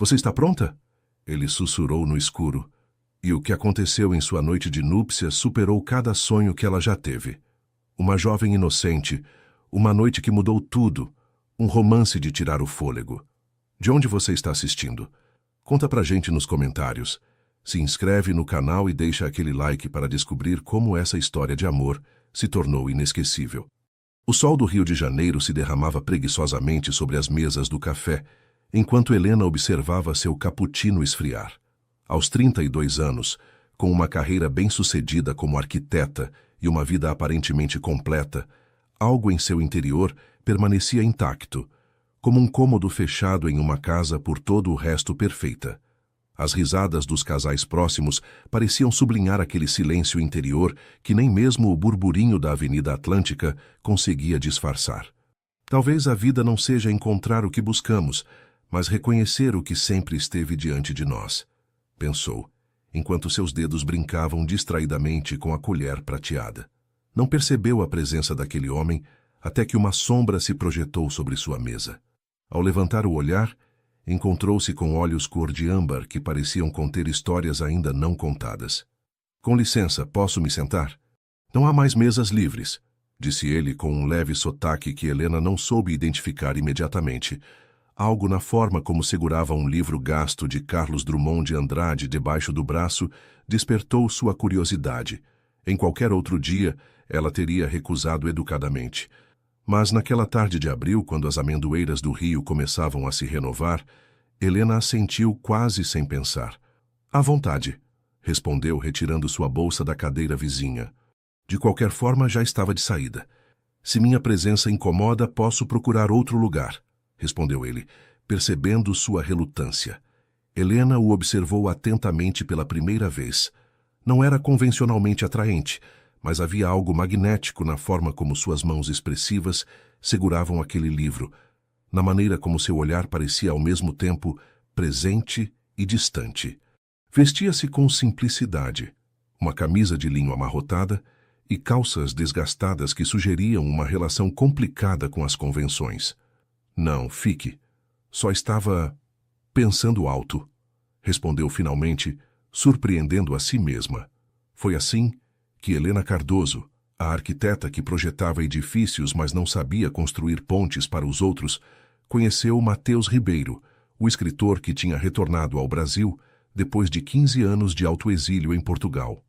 Você está pronta? Ele sussurrou no escuro. E o que aconteceu em sua noite de núpcias superou cada sonho que ela já teve. Uma jovem inocente, uma noite que mudou tudo, um romance de tirar o fôlego. De onde você está assistindo? Conta pra gente nos comentários. Se inscreve no canal e deixa aquele like para descobrir como essa história de amor se tornou inesquecível. O sol do Rio de Janeiro se derramava preguiçosamente sobre as mesas do café, enquanto Helena observava seu cappuccino esfriar. Aos 32 anos, com uma carreira bem-sucedida como arquiteta e uma vida aparentemente completa, algo em seu interior permanecia intacto, como um cômodo fechado em uma casa por todo o resto perfeita. As risadas dos casais próximos pareciam sublinhar aquele silêncio interior que nem mesmo o burburinho da Avenida Atlântica conseguia disfarçar. Talvez a vida não seja encontrar o que buscamos, mas reconhecer o que sempre esteve diante de nós, pensou, enquanto seus dedos brincavam distraidamente com a colher prateada. Não percebeu a presença daquele homem até que uma sombra se projetou sobre sua mesa. Ao levantar o olhar, encontrou-se com olhos cor de âmbar que pareciam conter histórias ainda não contadas. Com licença, posso me sentar? Não há mais mesas livres, disse ele com um leve sotaque que Helena não soube identificar imediatamente. Algo na forma como segurava um livro gasto de Carlos Drummond de Andrade debaixo do braço despertou sua curiosidade. Em qualquer outro dia, ela teria recusado educadamente. Mas naquela tarde de abril, quando as amendoeiras do rio começavam a se renovar, Helena assentiu quase sem pensar. À vontade, respondeu, retirando sua bolsa da cadeira vizinha. De qualquer forma, já estava de saída. Se minha presença incomoda, posso procurar outro lugar, respondeu ele, percebendo sua relutância. Helena o observou atentamente pela primeira vez. Não era convencionalmente atraente, mas havia algo magnético na forma como suas mãos expressivas seguravam aquele livro, na maneira como seu olhar parecia ao mesmo tempo presente e distante. Vestia-se com simplicidade, uma camisa de linho amarrotada e calças desgastadas que sugeriam uma relação complicada com as convenções. Não, fique. Só estava pensando alto, respondeu finalmente, surpreendendo a si mesma. Foi assim que Helena Cardoso, a arquiteta que projetava edifícios mas não sabia construir pontes para os outros, conheceu Matheus Ribeiro, o escritor que tinha retornado ao Brasil depois de 15 anos de autoexílio em Portugal.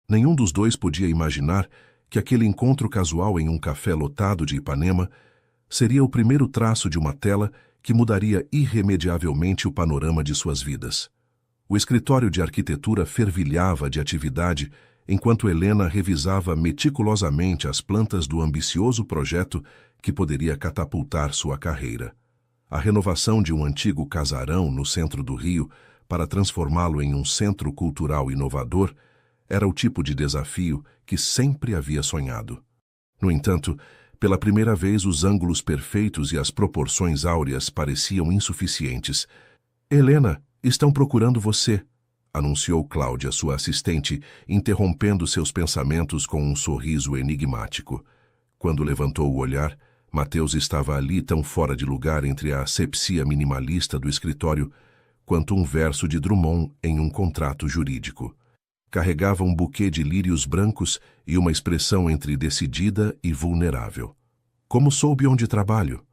Nenhum dos dois podia imaginar que aquele encontro casual em um café lotado de Ipanema seria o primeiro traço de uma tela que mudaria irremediavelmente o panorama de suas vidas. O escritório de arquitetura fervilhava de atividade enquanto Helena revisava meticulosamente as plantas do ambicioso projeto que poderia catapultar sua carreira. A renovação de um antigo casarão no centro do Rio para transformá-lo em um centro cultural inovador era o tipo de desafio que sempre havia sonhado. No entanto, pela primeira vez os ângulos perfeitos e as proporções áureas pareciam insuficientes. Helena, estão procurando você, anunciou Cláudia, sua assistente, interrompendo seus pensamentos com um sorriso enigmático. Quando levantou o olhar, Matheus estava ali tão fora de lugar entre a asepsia minimalista do escritório quanto um verso de Drummond em um contrato jurídico. Carregava um buquê de lírios brancos e uma expressão entre decidida e vulnerável. Como soube onde trabalho?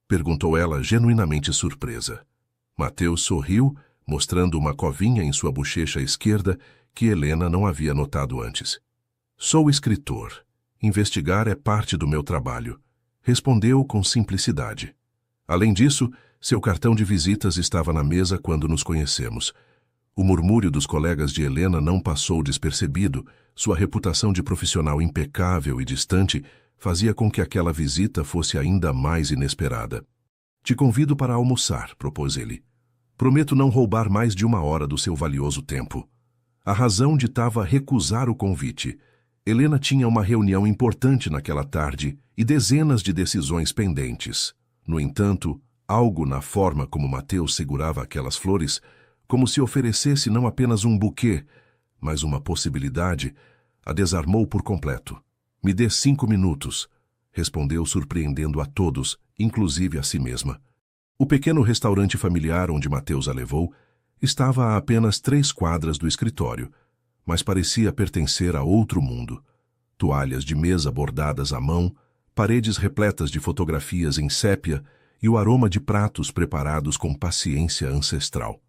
Perguntou ela, genuinamente surpresa. Matheus sorriu, mostrando uma covinha em sua bochecha esquerda que Helena não havia notado antes. Sou escritor. Investigar é parte do meu trabalho, respondeu com simplicidade. Além disso, seu cartão de visitas estava na mesa quando nos conhecemos. O murmúrio dos colegas de Helena não passou despercebido. Sua reputação de profissional impecável e distante fazia com que aquela visita fosse ainda mais inesperada. Te convido para almoçar, propôs ele. Prometo não roubar mais de 1 hora do seu valioso tempo. A razão ditava recusar o convite. Helena tinha uma reunião importante naquela tarde e dezenas de decisões pendentes. No entanto, algo na forma como Matheus segurava aquelas flores, como se oferecesse não apenas um buquê, mas uma possibilidade, a desarmou por completo. Me dê 5 minutos, respondeu surpreendendo a todos, inclusive a si mesma. O pequeno restaurante familiar onde Mateus a levou estava a apenas 3 quadras do escritório, mas parecia pertencer a outro mundo. Toalhas de mesa bordadas à mão, paredes repletas de fotografias em sépia e o aroma de pratos preparados com paciência ancestral.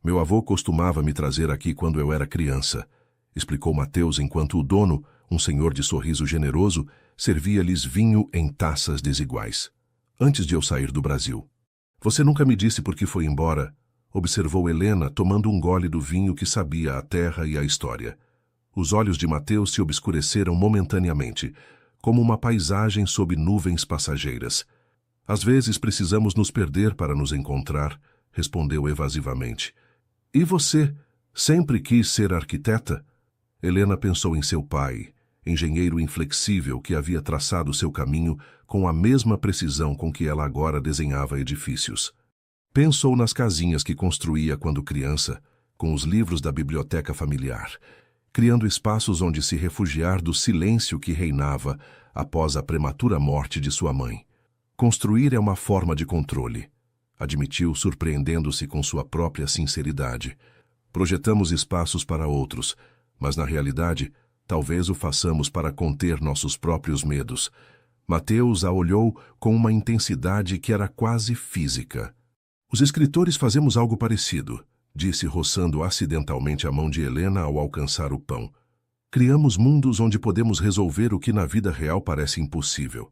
Meu avô costumava me trazer aqui quando eu era criança, explicou Mateus enquanto o dono, um senhor de sorriso generoso, servia-lhes vinho em taças desiguais. Antes de eu sair do Brasil. Você nunca me disse por que foi embora, observou Helena tomando um gole do vinho que sabia a terra e a história. Os olhos de Mateus se obscureceram momentaneamente, como uma paisagem sob nuvens passageiras. Às vezes precisamos nos perder para nos encontrar, respondeu evasivamente. E você, sempre quis ser arquiteta? Helena pensou em seu pai, engenheiro inflexível que havia traçado seu caminho com a mesma precisão com que ela agora desenhava edifícios. Pensou nas casinhas que construía quando criança, com os livros da biblioteca familiar, criando espaços onde se refugiar do silêncio que reinava após a prematura morte de sua mãe. Construir é uma forma de controle, admitiu, surpreendendo-se com sua própria sinceridade. Projetamos espaços para outros, mas na realidade, talvez o façamos para conter nossos próprios medos. Mateus a olhou com uma intensidade que era quase física. Os escritores fazemos algo parecido, disse roçando acidentalmente a mão de Helena ao alcançar o pão. Criamos mundos onde podemos resolver o que na vida real parece impossível.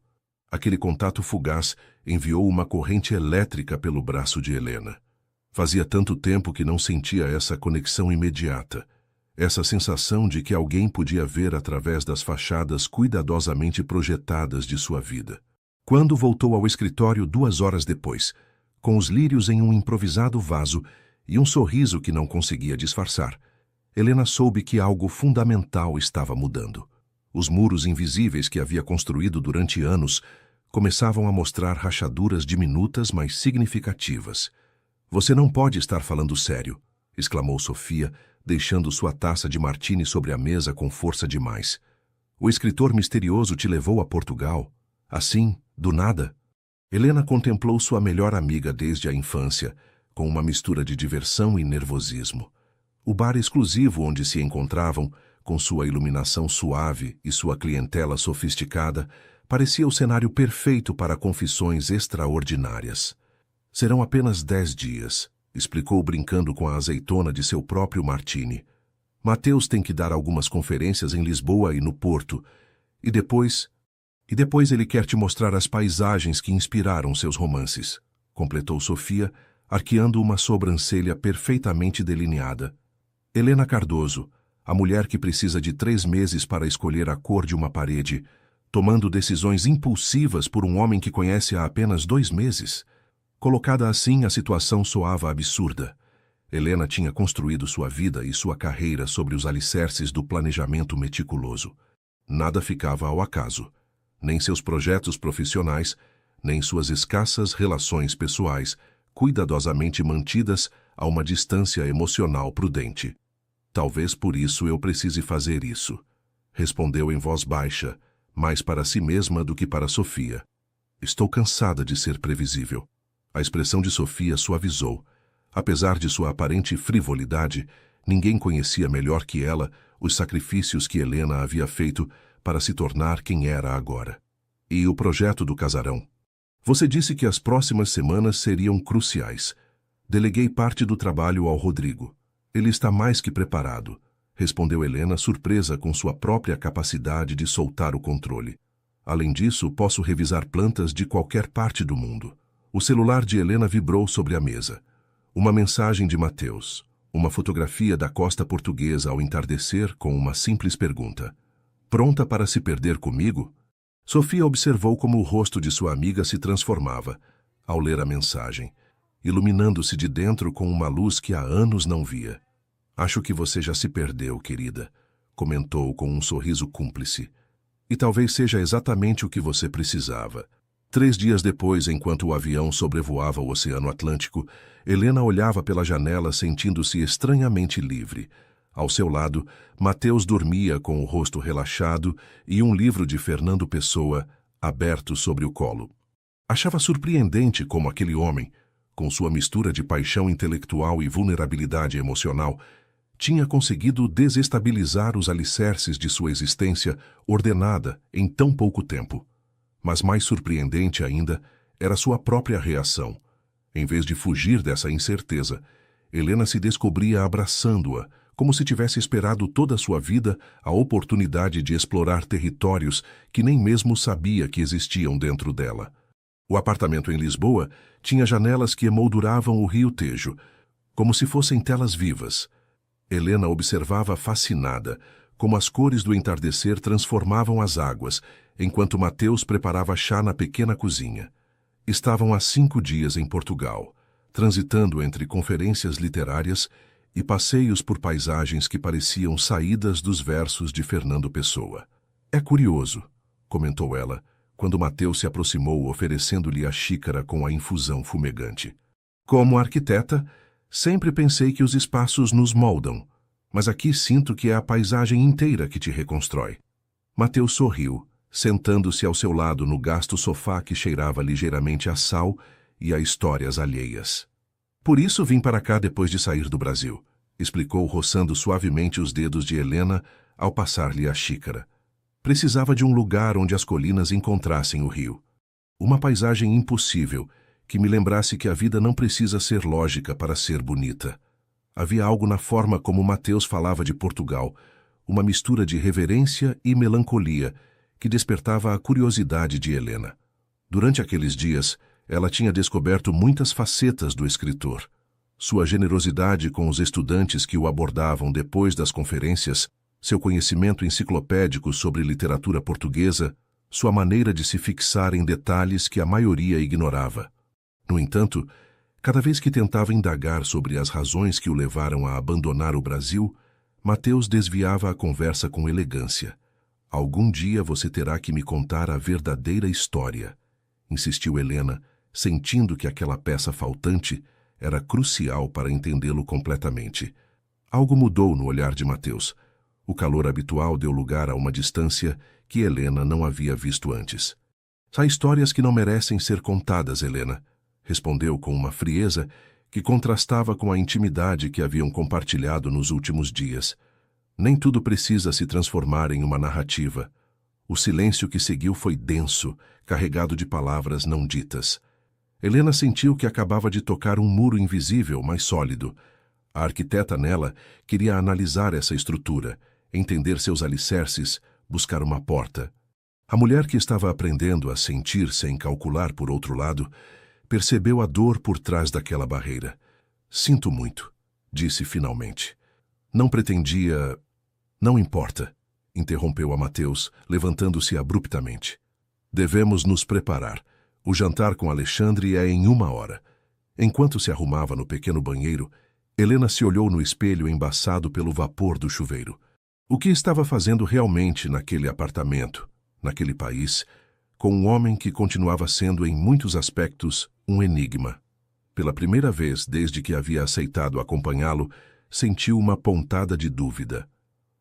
Aquele contato fugaz enviou uma corrente elétrica pelo braço de Helena. Fazia tanto tempo que não sentia essa conexão imediata, essa sensação de que alguém podia ver através das fachadas cuidadosamente projetadas de sua vida. Quando voltou ao escritório 2 horas depois, com os lírios em um improvisado vaso e um sorriso que não conseguia disfarçar, Helena soube que algo fundamental estava mudando. Os muros invisíveis que havia construído durante anos começavam a mostrar rachaduras diminutas, mas significativas. Você não pode estar falando sério, exclamou Sofia, deixando sua taça de martini sobre a mesa com força demais. O escritor misterioso te levou a Portugal? Assim, do nada? Helena contemplou sua melhor amiga desde a infância, com uma mistura de diversão e nervosismo. O bar exclusivo onde se encontravam, com sua iluminação suave e sua clientela sofisticada, parecia o cenário perfeito para confissões extraordinárias. Serão apenas 10 dias, explicou brincando com a azeitona de seu próprio martini. Mateus tem que dar algumas conferências em Lisboa e no Porto, e depois ele quer te mostrar as paisagens que inspiraram seus romances, completou Sofia, arqueando uma sobrancelha perfeitamente delineada. Helena Cardoso, a mulher que precisa de 3 meses para escolher a cor de uma parede, tomando decisões impulsivas por um homem que conhece há apenas 2 meses. Colocada assim, a situação soava absurda. Helena tinha construído sua vida e sua carreira sobre os alicerces do planejamento meticuloso. Nada ficava ao acaso, nem seus projetos profissionais, nem suas escassas relações pessoais, cuidadosamente mantidas a uma distância emocional prudente. Talvez por isso eu precise fazer isso, respondeu em voz baixa, mais para si mesma do que para Sofia. Estou cansada de ser previsível. A expressão de Sofia suavizou. Apesar de sua aparente frivolidade, ninguém conhecia melhor que ela os sacrifícios que Helena havia feito para se tornar quem era agora. E o projeto do casarão? Você disse que as próximas semanas seriam cruciais. Deleguei parte do trabalho ao Rodrigo. Ele está mais que preparado, respondeu Helena, surpresa com sua própria capacidade de soltar o controle. Além disso, posso revisar plantas de qualquer parte do mundo. O celular de Helena vibrou sobre a mesa. Uma mensagem de Mateus. Uma fotografia da costa portuguesa ao entardecer com uma simples pergunta. Pronta para se perder comigo? Sofia observou como o rosto de sua amiga se transformava ao ler a mensagem, iluminando-se de dentro com uma luz que há anos não via. Acho que você já se perdeu, querida, comentou com um sorriso cúmplice. E talvez seja exatamente o que você precisava. 3 dias depois, enquanto o avião sobrevoava o Oceano Atlântico, Helena olhava pela janela sentindo-se estranhamente livre. Ao seu lado, Mateus dormia com o rosto relaxado e um livro de Fernando Pessoa aberto sobre o colo. Achava surpreendente como aquele homem, com sua mistura de paixão intelectual e vulnerabilidade emocional, tinha conseguido desestabilizar os alicerces de sua existência ordenada em tão pouco tempo. Mas mais surpreendente ainda era sua própria reação. Em vez de fugir dessa incerteza, Helena se descobria abraçando-a, como se tivesse esperado toda a sua vida a oportunidade de explorar territórios que nem mesmo sabia que existiam dentro dela. O apartamento em Lisboa tinha janelas que emolduravam o rio Tejo, como se fossem telas vivas. Helena observava fascinada como as cores do entardecer transformavam as águas, enquanto Mateus preparava chá na pequena cozinha. Estavam há 5 dias em Portugal, transitando entre conferências literárias e passeios por paisagens que pareciam saídas dos versos de Fernando Pessoa. "É curioso", comentou ela, quando Mateus se aproximou oferecendo-lhe a xícara com a infusão fumegante. "Como arquiteta, sempre pensei que os espaços nos moldam, mas aqui sinto que é a paisagem inteira que te reconstrói." Mateus sorriu, sentando-se ao seu lado no gasto sofá que cheirava ligeiramente a sal e a histórias alheias. "Por isso vim para cá depois de sair do Brasil", explicou, roçando suavemente os dedos de Helena ao passar-lhe a xícara. "Precisava de um lugar onde as colinas encontrassem o rio. Uma paisagem impossível, que me lembrasse que a vida não precisa ser lógica para ser bonita." Havia algo na forma como Mateus falava de Portugal, uma mistura de reverência e melancolia, que despertava a curiosidade de Helena. Durante aqueles dias, ela tinha descoberto muitas facetas do escritor. Sua generosidade com os estudantes que o abordavam depois das conferências, seu conhecimento enciclopédico sobre literatura portuguesa, sua maneira de se fixar em detalhes que a maioria ignorava. No entanto, cada vez que tentava indagar sobre as razões que o levaram a abandonar o Brasil, Mateus desviava a conversa com elegância. "Algum dia você terá que me contar a verdadeira história", insistiu Helena, sentindo que aquela peça faltante era crucial para entendê-lo completamente. Algo mudou no olhar de Mateus. O calor habitual deu lugar a uma distância que Helena não havia visto antes. "Há histórias que não merecem ser contadas, Helena", respondeu com uma frieza que contrastava com a intimidade que haviam compartilhado nos últimos dias. "Nem tudo precisa se transformar em uma narrativa." O silêncio que seguiu foi denso, carregado de palavras não ditas. Helena sentiu que acabava de tocar um muro invisível, mas sólido. A arquiteta nela queria analisar essa estrutura, entender seus alicerces, buscar uma porta. A mulher que estava aprendendo a sentir sem calcular por outro lado, percebeu a dor por trás daquela barreira. "Sinto muito", disse finalmente. "Não pretendia..." "Não importa", interrompeu a Mateus, levantando-se abruptamente. "Devemos nos preparar. O jantar com Alexandre é em 1 hora." Enquanto se arrumava no pequeno banheiro, Helena se olhou no espelho embaçado pelo vapor do chuveiro. O que estava fazendo realmente naquele apartamento, naquele país, com um homem que continuava sendo em muitos aspectos um enigma? Pela primeira vez desde que havia aceitado acompanhá-lo, sentiu uma pontada de dúvida.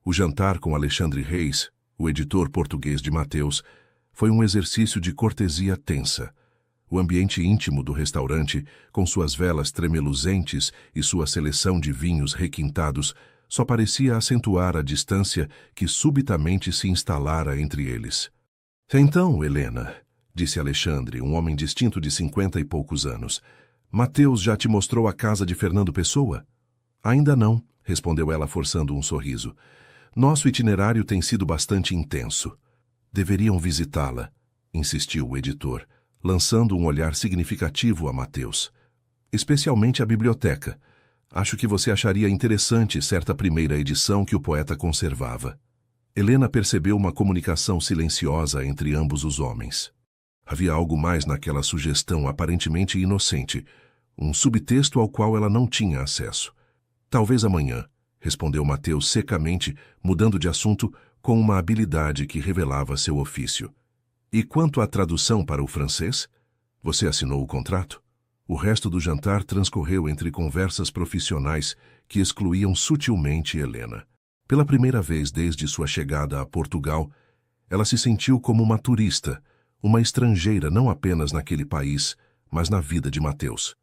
O jantar com Alexandre Reis, o editor português de Mateus, foi um exercício de cortesia tensa. O ambiente íntimo do restaurante, com suas velas tremeluzentes e sua seleção de vinhos requintados, só parecia acentuar a distância que subitamente se instalara entre eles. "Então, Helena", disse Alexandre, um homem distinto de 50 e poucos anos, "Mateus já te mostrou a casa de Fernando Pessoa?" "Ainda não", respondeu ela forçando um sorriso. "Nosso itinerário tem sido bastante intenso." "Deveriam visitá-la", insistiu o editor, lançando um olhar significativo a Mateus. "Especialmente a biblioteca. Acho que você acharia interessante certa primeira edição que o poeta conservava." Helena percebeu uma comunicação silenciosa entre ambos os homens. Havia algo mais naquela sugestão aparentemente inocente, um subtexto ao qual ela não tinha acesso. "Talvez amanhã", respondeu Mateus secamente, mudando de assunto com uma habilidade que revelava seu ofício. "E quanto à tradução para o francês? Você assinou o contrato?" O resto do jantar transcorreu entre conversas profissionais que excluíam sutilmente Helena. Pela primeira vez desde sua chegada a Portugal, ela se sentiu como uma turista, uma estrangeira não apenas naquele país, mas na vida de Mateus.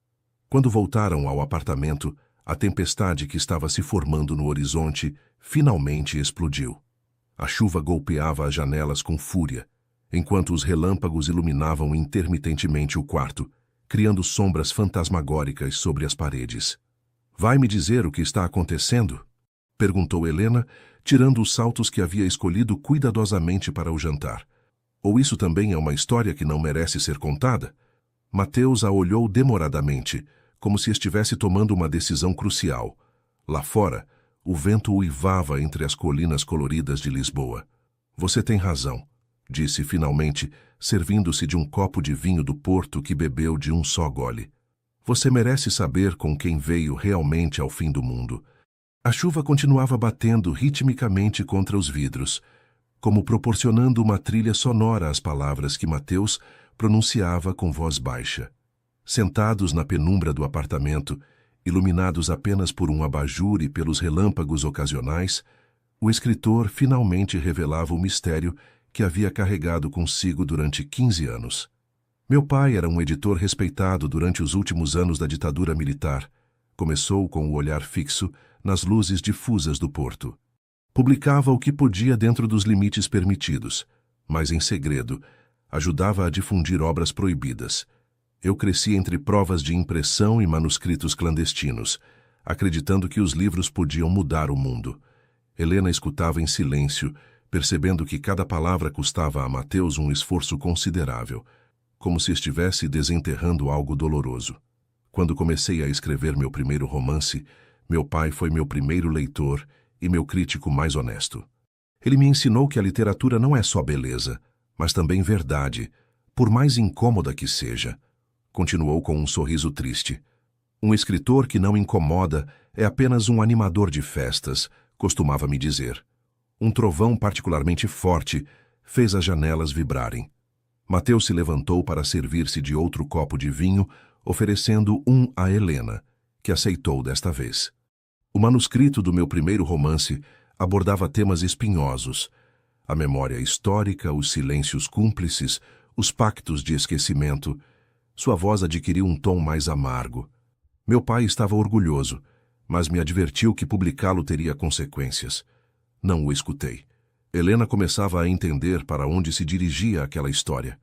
Quando voltaram ao apartamento, a tempestade que estava se formando no horizonte finalmente explodiu. A chuva golpeava as janelas com fúria, enquanto os relâmpagos iluminavam intermitentemente o quarto, criando sombras fantasmagóricas sobre as paredes. "Vai me dizer o que está acontecendo?" perguntou Helena, tirando os saltos que havia escolhido cuidadosamente para o jantar. "Ou isso também é uma história que não merece ser contada?" Mateus a olhou demoradamente, como se estivesse tomando uma decisão crucial. Lá fora, o vento uivava entre as colinas coloridas de Lisboa. "Você tem razão", disse finalmente, servindo-se de um copo de vinho do Porto que bebeu de um só gole. "Você merece saber com quem veio realmente ao fim do mundo." A chuva continuava batendo ritmicamente contra os vidros, como proporcionando uma trilha sonora às palavras que Mateus pronunciava com voz baixa. Sentados na penumbra do apartamento, iluminados apenas por um abajur e pelos relâmpagos ocasionais, o escritor finalmente revelava o mistério que havia carregado consigo durante 15 anos. "Meu pai era um editor respeitado durante os últimos anos da ditadura militar. Começou com o olhar fixo nas luzes difusas do Porto. Publicava o que podia dentro dos limites permitidos, mas em segredo ajudava a difundir obras proibidas. Eu cresci entre provas de impressão e manuscritos clandestinos, acreditando que os livros podiam mudar o mundo." Helena escutava em silêncio, percebendo que cada palavra custava a Mateus um esforço considerável, como se estivesse desenterrando algo doloroso. "Quando comecei a escrever meu primeiro romance, meu pai foi meu primeiro leitor e meu crítico mais honesto. Ele me ensinou que a literatura não é só beleza, mas também verdade, por mais incômoda que seja." Continuou com um sorriso triste. "Um escritor que não incomoda é apenas um animador de festas", costumava me dizer. Um trovão particularmente forte fez as janelas vibrarem. Mateus se levantou para servir-se de outro copo de vinho, oferecendo um a Helena, que aceitou desta vez. O manuscrito do meu primeiro romance abordava temas espinhosos: a memória histórica, os silêncios cúmplices, os pactos de esquecimento. Sua voz adquiriu um tom mais amargo. Meu pai estava orgulhoso, mas me advertiu que publicá-lo teria consequências. Não o escutei. Helena começava a entender para onde se dirigia aquela história.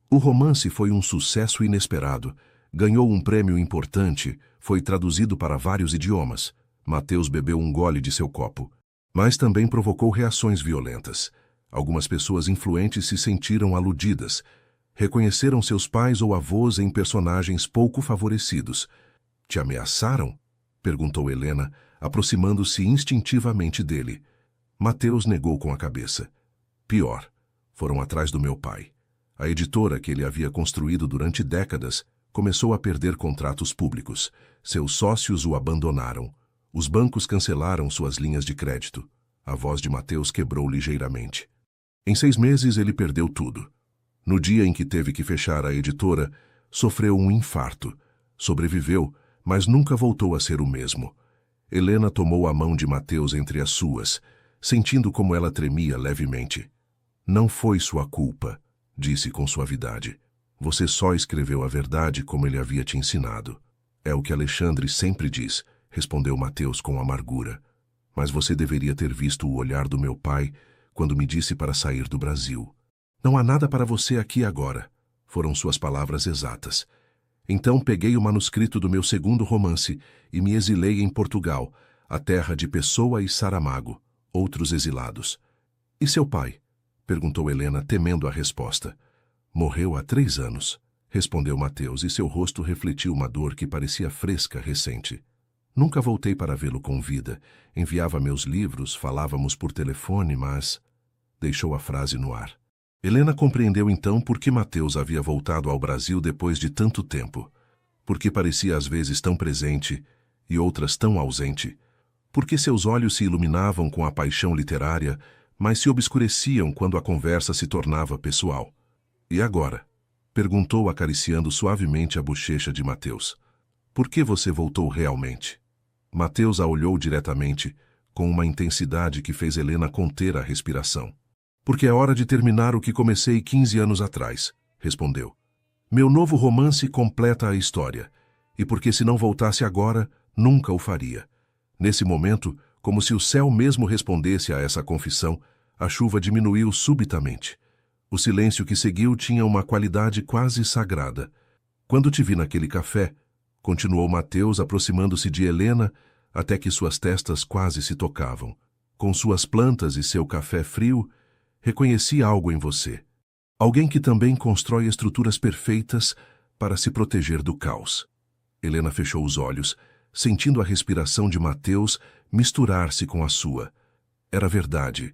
O romance foi um sucesso inesperado. Ganhou um prêmio importante, foi traduzido para vários idiomas. Mateus bebeu um gole de seu copo. Mas também provocou reações violentas. Algumas pessoas influentes se sentiram aludidas. Reconheceram seus pais ou avós em personagens pouco favorecidos. "Te ameaçaram?" perguntou Helena, aproximando-se instintivamente dele. Mateus negou com a cabeça. "Pior, foram atrás do meu pai. A editora que ele havia construído durante décadas começou a perder contratos públicos. Seus sócios o abandonaram. Os bancos cancelaram suas linhas de crédito." A voz de Mateus quebrou ligeiramente. "Em 6 meses ele perdeu tudo. No dia em que teve que fechar a editora, sofreu um infarto. Sobreviveu, mas nunca voltou a ser o mesmo." Helena tomou a mão de Mateus entre as suas, sentindo como ela tremia levemente. "Não foi sua culpa", disse com suavidade. "Você só escreveu a verdade como ele havia te ensinado." "É o que Alexandre sempre diz", respondeu Mateus com amargura. "Mas você deveria ter visto o olhar do meu pai quando me disse para sair do Brasil." "Não há nada para você aqui agora", foram suas palavras exatas. Então peguei o manuscrito do meu segundo romance e me exilei em Portugal, a terra de Pessoa e Saramago, outros exilados. "E seu pai?" perguntou Helena, temendo a resposta. "Morreu há 3 anos", respondeu Mateus, e seu rosto refletiu uma dor que parecia fresca, recente. "Nunca voltei para vê-lo com vida. Enviava meus livros, falávamos por telefone, mas..." Deixou a frase no ar. Helena compreendeu então por que Mateus havia voltado ao Brasil depois de tanto tempo. Por que parecia às vezes tão presente e outras tão ausente. Por que seus olhos se iluminavam com a paixão literária, mas se obscureciam quando a conversa se tornava pessoal. "E agora?", perguntou acariciando suavemente a bochecha de Mateus. "Por que você voltou realmente?" Mateus a olhou diretamente, com uma intensidade que fez Helena conter a respiração. "Porque é hora de terminar o que comecei 15 anos atrás", respondeu. "Meu novo romance completa a história, e porque se não voltasse agora, nunca o faria. Nesse momento, como se o céu mesmo respondesse a essa confissão, a chuva diminuiu subitamente. O silêncio que seguiu tinha uma qualidade quase sagrada. Quando te vi naquele café, continuou Mateus aproximando-se de Helena até que suas testas quase se tocavam. Com suas plantas e seu café frio, reconheci algo em você. Alguém que também constrói estruturas perfeitas para se proteger do caos. Helena fechou os olhos, sentindo a respiração de Mateus misturar-se com a sua. Era verdade.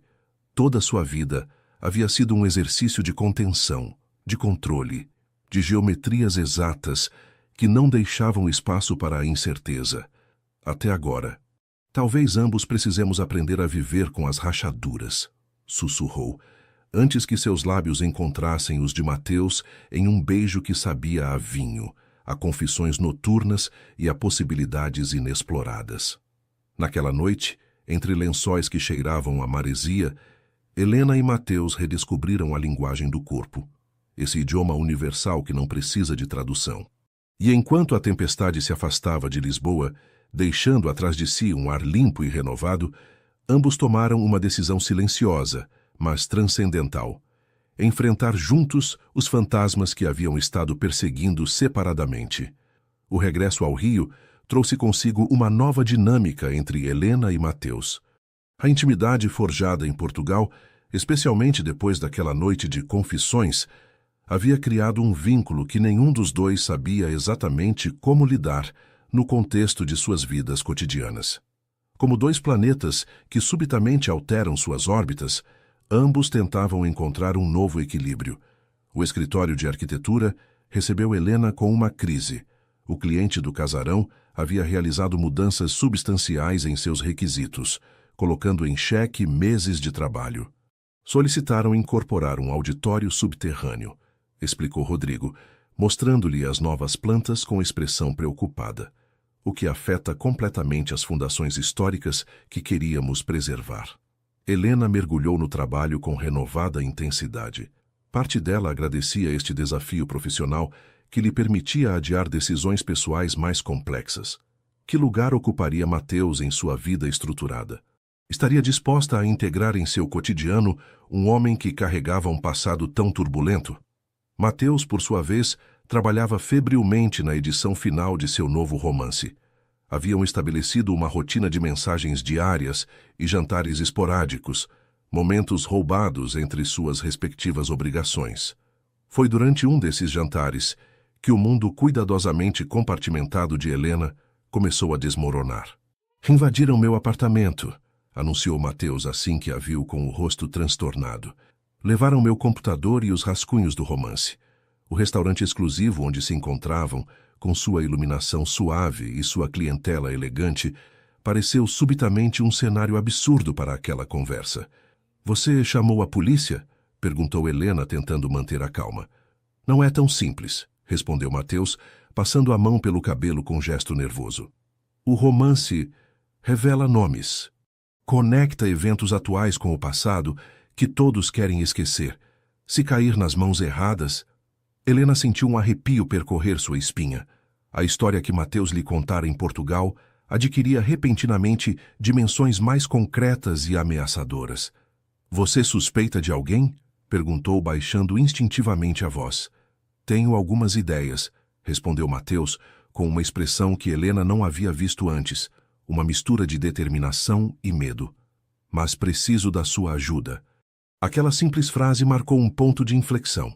Toda sua vida havia sido um exercício de contenção, de controle, de geometrias exatas que não deixavam espaço para a incerteza. Até agora. Talvez ambos precisemos aprender a viver com as rachaduras, sussurrou, antes que seus lábios encontrassem os de Mateus em um beijo que sabia a vinho, a confissões noturnas e a possibilidades inexploradas. Naquela noite, entre lençóis que cheiravam a maresia, Helena e Mateus redescobriram a linguagem do corpo, esse idioma universal que não precisa de tradução. E enquanto a tempestade se afastava de Lisboa, deixando atrás de si um ar limpo e renovado, ambos tomaram uma decisão silenciosa, mas transcendental: enfrentar juntos os fantasmas que haviam estado perseguindo separadamente. O regresso ao Rio trouxe consigo uma nova dinâmica entre Helena e Mateus. A intimidade forjada em Portugal, especialmente depois daquela noite de confissões, havia criado um vínculo que nenhum dos dois sabia exatamente como lidar no contexto de suas vidas cotidianas. Como dois planetas que subitamente alteram suas órbitas, ambos tentavam encontrar um novo equilíbrio. O escritório de arquitetura recebeu Helena com uma crise. O cliente do casarão havia realizado mudanças substanciais em seus requisitos, colocando em xeque meses de trabalho. Solicitaram incorporar um auditório subterrâneo, explicou Rodrigo, mostrando-lhe as novas plantas com expressão preocupada, o que afeta completamente as fundações históricas que queríamos preservar. Helena mergulhou no trabalho com renovada intensidade. Parte dela agradecia este desafio profissional que lhe permitia adiar decisões pessoais mais complexas. Que lugar ocuparia Mateus em sua vida estruturada? Estaria disposta a integrar em seu cotidiano um homem que carregava um passado tão turbulento? Mateus, por sua vez, trabalhava febrilmente na edição final de seu novo romance. Haviam estabelecido uma rotina de mensagens diárias e jantares esporádicos, momentos roubados entre suas respectivas obrigações. Foi durante um desses jantares que o mundo cuidadosamente compartimentado de Helena começou a desmoronar. "Invadiram meu apartamento", anunciou Mateus assim que a viu com o rosto transtornado. "Levaram meu computador e os rascunhos do romance. O restaurante exclusivo onde se encontravam, com sua iluminação suave e sua clientela elegante, pareceu subitamente um cenário absurdo para aquela conversa. "Você chamou a polícia?" perguntou Helena, tentando manter a calma. "Não é tão simples", respondeu Mateus, passando a mão pelo cabelo com gesto nervoso. "O romance revela nomes. Conecta eventos atuais com o passado que todos querem esquecer. Se cair nas mãos erradas..." Helena sentiu um arrepio percorrer sua espinha. A história que Mateus lhe contara em Portugal adquiria repentinamente dimensões mais concretas e ameaçadoras. "Você suspeita de alguém?" perguntou, baixando instintivamente a voz. "Tenho algumas ideias", respondeu Mateus, com uma expressão que Helena não havia visto antes, uma mistura de determinação e medo. "Mas preciso da sua ajuda." Aquela simples frase marcou um ponto de inflexão.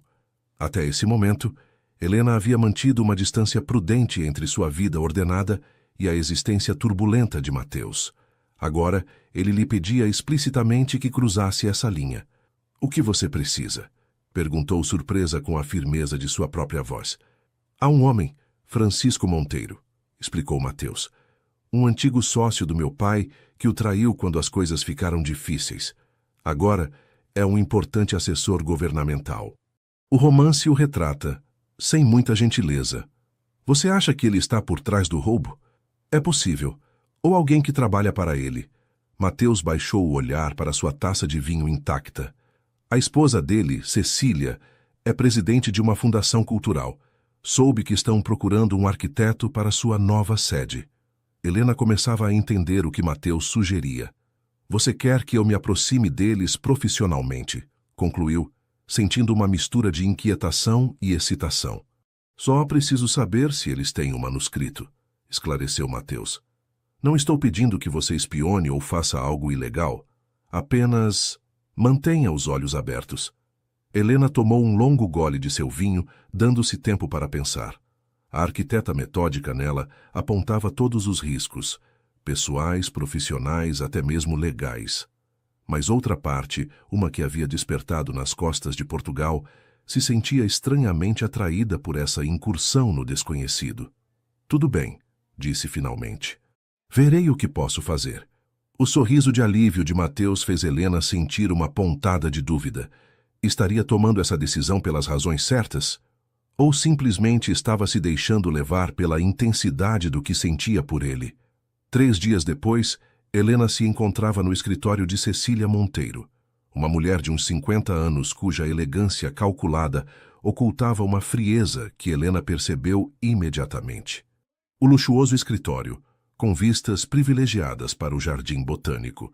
Até esse momento, Helena havia mantido uma distância prudente entre sua vida ordenada e a existência turbulenta de Mateus. Agora, ele lhe pedia explicitamente que cruzasse essa linha. "O que você precisa?" perguntou surpresa com a firmeza de sua própria voz. "Há um homem, Francisco Monteiro", explicou Mateus. "Um antigo sócio do meu pai que o traiu quando as coisas ficaram difíceis. Agora é um importante assessor governamental. O romance o retrata, sem muita gentileza. Você acha que ele está por trás do roubo? É possível. Ou alguém que trabalha para ele." Mateus baixou o olhar para sua taça de vinho intacta. A esposa dele, Cecília, é presidente de uma fundação cultural. Soube que estão procurando um arquiteto para sua nova sede. Helena começava a entender o que Mateus sugeria. Você quer que eu me aproxime deles profissionalmente, concluiu, sentindo uma mistura de inquietação e excitação. Só preciso saber se eles têm um manuscrito, esclareceu Mateus. Não estou pedindo que você espione ou faça algo ilegal. Apenas mantenha os olhos abertos. Helena tomou um longo gole de seu vinho, dando-se tempo para pensar. A arquiteta metódica nela apontava todos os riscos, pessoais, profissionais, até mesmo legais. Mas outra parte, uma que havia despertado nas costas de Portugal, se sentia estranhamente atraída por essa incursão no desconhecido. Tudo bem, disse finalmente. Verei o que posso fazer. O sorriso de alívio de Mateus fez Helena sentir uma pontada de dúvida. Estaria tomando essa decisão pelas razões certas? Ou simplesmente estava se deixando levar pela intensidade do que sentia por ele? 3 dias depois, Helena se encontrava no escritório de Cecília Monteiro, uma mulher de uns 50 anos cuja elegância calculada ocultava uma frieza que Helena percebeu imediatamente. O luxuoso escritório, com vistas privilegiadas para o jardim botânico,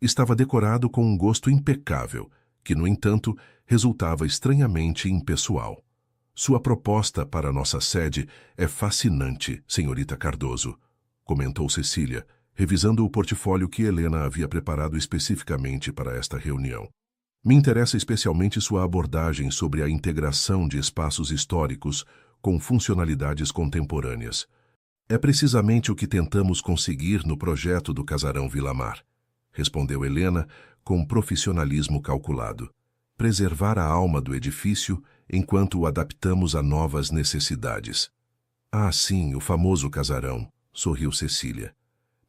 estava decorado com um gosto impecável, que, no entanto, resultava estranhamente impessoal. Sua proposta para nossa sede é fascinante, senhorita Cardoso, comentou Cecília, revisando o portfólio que Helena havia preparado especificamente para esta reunião. Me interessa especialmente sua abordagem sobre a integração de espaços históricos com funcionalidades contemporâneas. É precisamente o que tentamos conseguir no projeto do Casarão Vilamar, respondeu Helena com profissionalismo calculado. Preservar a alma do edifício enquanto o adaptamos a novas necessidades. Ah, sim, o famoso casarão, sorriu Cecília.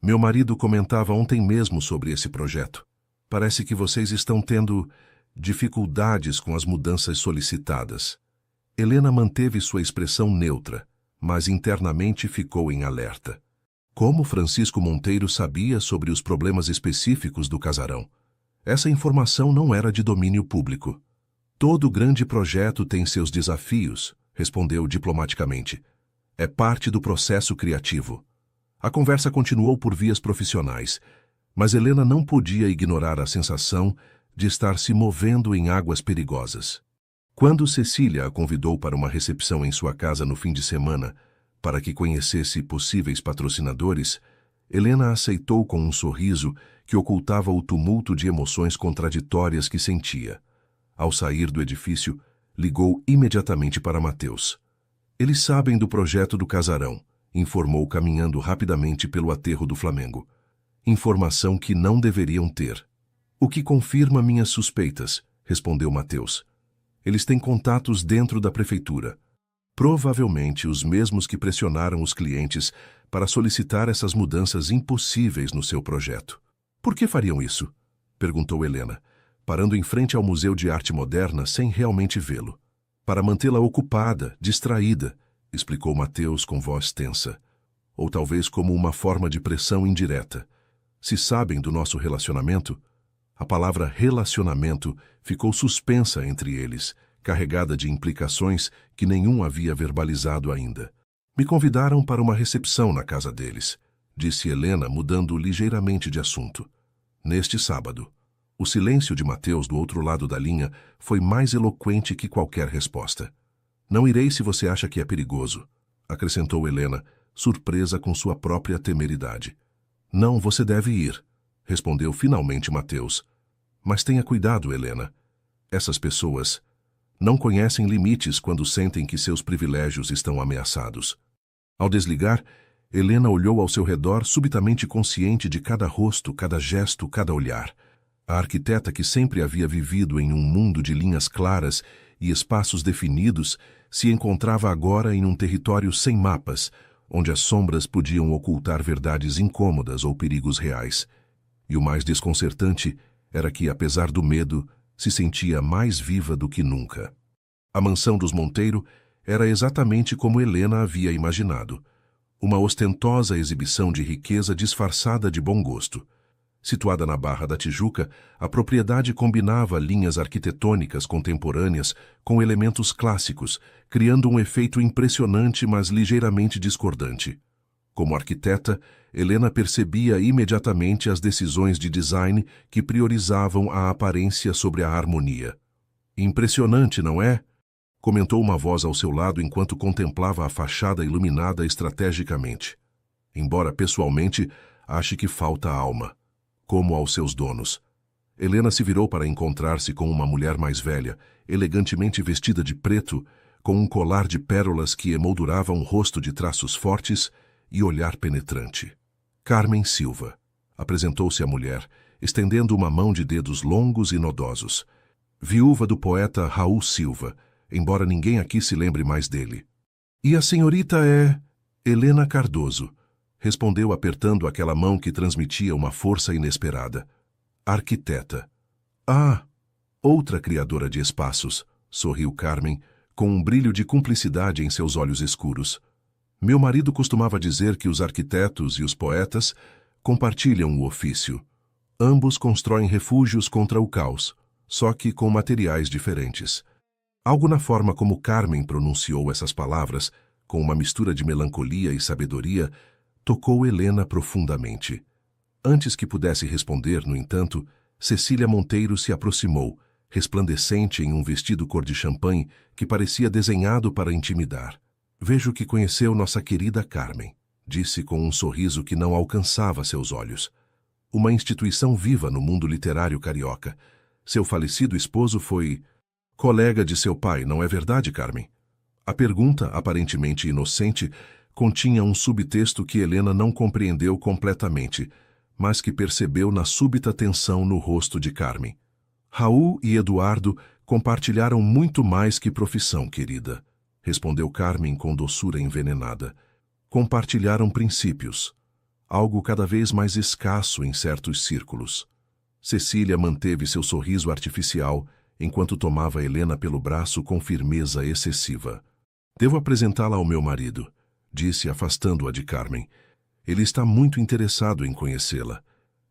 Meu marido comentava ontem mesmo sobre esse projeto. Parece que vocês estão tendo dificuldades com as mudanças solicitadas. Helena manteve sua expressão neutra, mas internamente ficou em alerta. Como Francisco Monteiro sabia sobre os problemas específicos do casarão? Essa informação não era de domínio público. Todo grande projeto tem seus desafios, respondeu diplomaticamente. É parte do processo criativo. A conversa continuou por vias profissionais, mas Helena não podia ignorar a sensação de estar se movendo em águas perigosas. Quando Cecília a convidou para uma recepção em sua casa no fim de semana, para que conhecesse possíveis patrocinadores, Helena aceitou com um sorriso que ocultava o tumulto de emoções contraditórias que sentia. Ao sair do edifício, ligou imediatamente para Mateus. Eles sabem do projeto do casarão, informou caminhando rapidamente pelo aterro do Flamengo. Informação que não deveriam ter. O que confirma minhas suspeitas, respondeu Mateus. Eles têm contatos dentro da prefeitura. Provavelmente os mesmos que pressionaram os clientes para solicitar essas mudanças impossíveis no seu projeto. Por que fariam isso? Perguntou Helena, parando em frente ao Museu de Arte Moderna sem realmente vê-lo. Para mantê-la ocupada, distraída, explicou Mateus com voz tensa. Ou talvez como uma forma de pressão indireta. Se sabem do nosso relacionamento, a palavra relacionamento ficou suspensa entre eles, carregada de implicações que nenhum havia verbalizado ainda. Me convidaram para uma recepção na casa deles, disse Helena, mudando ligeiramente de assunto. Neste sábado. O silêncio de Mateus do outro lado da linha foi mais eloquente que qualquer resposta. Não irei se você acha que é perigoso, acrescentou Helena, surpresa com sua própria temeridade. Não, você deve ir, respondeu finalmente Mateus. Mas tenha cuidado, Helena. Essas pessoas não conhecem limites quando sentem que seus privilégios estão ameaçados. Ao desligar, Helena olhou ao seu redor subitamente consciente de cada rosto, cada gesto, cada olhar. A arquiteta que sempre havia vivido em um mundo de linhas claras e espaços definidos se encontrava agora em um território sem mapas, onde as sombras podiam ocultar verdades incômodas ou perigos reais. E o mais desconcertante era que, apesar do medo, se sentia mais viva do que nunca. A mansão dos Monteiro era exatamente como Helena havia imaginado. Uma ostentosa exibição de riqueza disfarçada de bom gosto. Situada na Barra da Tijuca, a propriedade combinava linhas arquitetônicas contemporâneas com elementos clássicos, criando um efeito impressionante, mas ligeiramente discordante. Como arquiteta, Helena percebia imediatamente as decisões de design que priorizavam a aparência sobre a harmonia. Impressionante, não é? Comentou uma voz ao seu lado enquanto contemplava a fachada iluminada estrategicamente. Embora pessoalmente ache que falta alma, como aos seus donos. Helena se virou para encontrar-se com uma mulher mais velha, elegantemente vestida de preto, com um colar de pérolas que emoldurava um rosto de traços fortes e olhar penetrante. Carmen Silva. Apresentou-se a mulher, estendendo uma mão de dedos longos e nodosos. Viúva do poeta Raul Silva, embora ninguém aqui se lembre mais dele. E a senhorita é... Helena Cardoso, respondeu apertando aquela mão que transmitia uma força inesperada. Arquiteta. Ah, outra criadora de espaços, sorriu Carmen, com um brilho de cumplicidade em seus olhos escuros. Meu marido costumava dizer que os arquitetos e os poetas compartilham o ofício. Ambos constroem refúgios contra o caos, só que com materiais diferentes. Algo na forma como Carmen pronunciou essas palavras, com uma mistura de melancolia e sabedoria, tocou Helena profundamente. Antes que pudesse responder, no entanto, Cecília Monteiro se aproximou, resplandecente em um vestido cor de champanhe que parecia desenhado para intimidar. Vejo que conheceu nossa querida Carmen, disse com um sorriso que não alcançava seus olhos. Uma instituição viva no mundo literário carioca. Seu falecido esposo foi colega de seu pai, não é verdade, Carmen? A pergunta, aparentemente inocente, continha um subtexto que Helena não compreendeu completamente, mas que percebeu na súbita tensão no rosto de Carmen. Raul e Eduardo compartilharam muito mais que profissão, querida, respondeu Carmen com doçura envenenada. Compartilharam princípios, algo cada vez mais escasso em certos círculos. Cecília manteve seu sorriso artificial enquanto tomava Helena pelo braço com firmeza excessiva. Devo apresentá-la ao meu marido, disse afastando-a de Carmen. Ele está muito interessado em conhecê-la.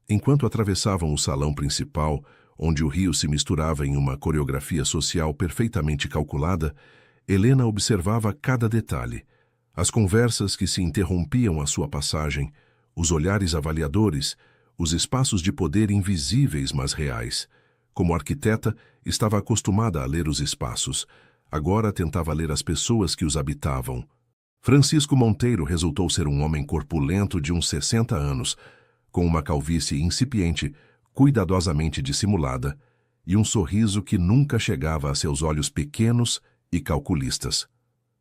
Enquanto atravessavam o salão principal, onde o rio se misturava em uma coreografia social perfeitamente calculada, Helena observava cada detalhe. As conversas que se interrompiam à sua passagem, os olhares avaliadores, os espaços de poder invisíveis mas reais. Como arquiteta, estava acostumada a ler os espaços. Agora tentava ler as pessoas que os habitavam. Francisco Monteiro resultou ser um homem corpulento de uns 60 anos, com uma calvície incipiente, cuidadosamente dissimulada, e um sorriso que nunca chegava a seus olhos pequenos e calculistas.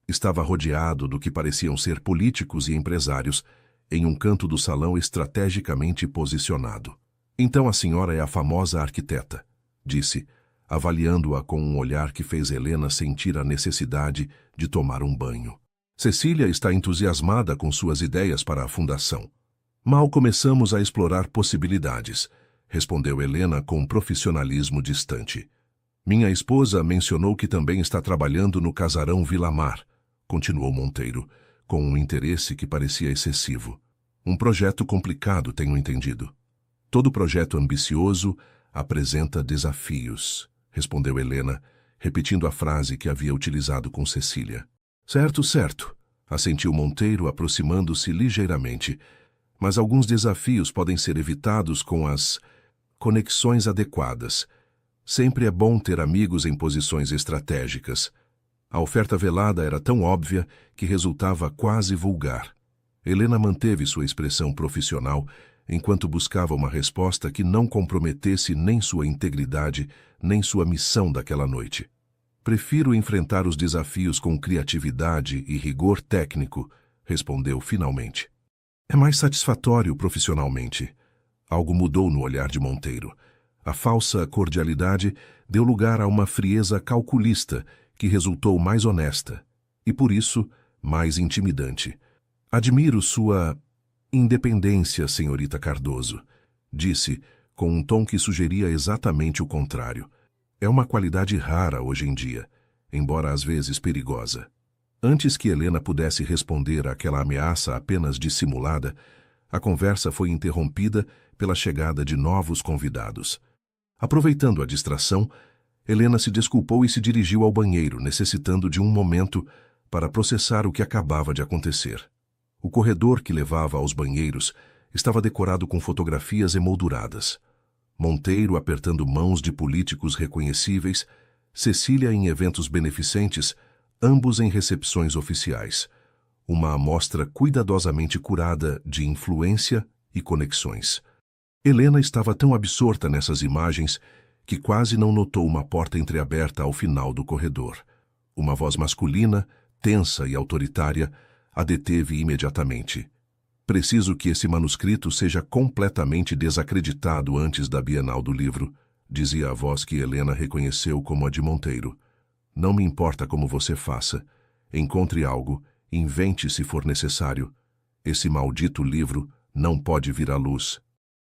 Estava rodeado do que pareciam ser políticos e empresários, em um canto do salão estrategicamente posicionado. Então a senhora é a famosa arquiteta, disse, avaliando-a com um olhar que fez Helena sentir a necessidade de tomar um banho. Cecília está entusiasmada com suas ideias para a fundação. Mal começamos a explorar possibilidades, respondeu Helena com profissionalismo distante. Minha esposa mencionou que também está trabalhando no casarão Vilamar, continuou Monteiro, com um interesse que parecia excessivo. Um projeto complicado, tenho entendido. Todo projeto ambicioso apresenta desafios, respondeu Helena, repetindo a frase que havia utilizado com Cecília. Certo, certo, assentiu Monteiro, aproximando-se ligeiramente. Mas alguns desafios podem ser evitados com as conexões adequadas. Sempre é bom ter amigos em posições estratégicas. A oferta velada era tão óbvia que resultava quase vulgar. Helena manteve sua expressão profissional enquanto buscava uma resposta que não comprometesse nem sua integridade, nem sua missão daquela noite. Prefiro enfrentar os desafios com criatividade e rigor técnico, respondeu finalmente. É mais satisfatório profissionalmente. Algo mudou no olhar de Monteiro. A falsa cordialidade deu lugar a uma frieza calculista que resultou mais honesta e, por isso, mais intimidante. Admiro sua independência, senhorita Cardoso, disse, com um tom que sugeria exatamente o contrário. É uma qualidade rara hoje em dia, embora às vezes perigosa. Antes que Helena pudesse responder àquela ameaça apenas dissimulada, a conversa foi interrompida pela chegada de novos convidados. Aproveitando a distração, Helena se desculpou e se dirigiu ao banheiro, necessitando de um momento para processar o que acabava de acontecer. O corredor que levava aos banheiros estava decorado com fotografias emolduradas. Monteiro apertando mãos de políticos reconhecíveis, Cecília em eventos beneficentes, ambos em recepções oficiais. Uma amostra cuidadosamente curada de influência e conexões. Helena estava tão absorta nessas imagens que quase não notou uma porta entreaberta ao final do corredor. Uma voz masculina, tensa e autoritária, a deteve imediatamente. Preciso que esse manuscrito seja completamente desacreditado antes da Bienal do Livro, dizia a voz que Helena reconheceu como a de Monteiro. Não me importa como você faça. Encontre algo, invente se for necessário. Esse maldito livro não pode vir à luz.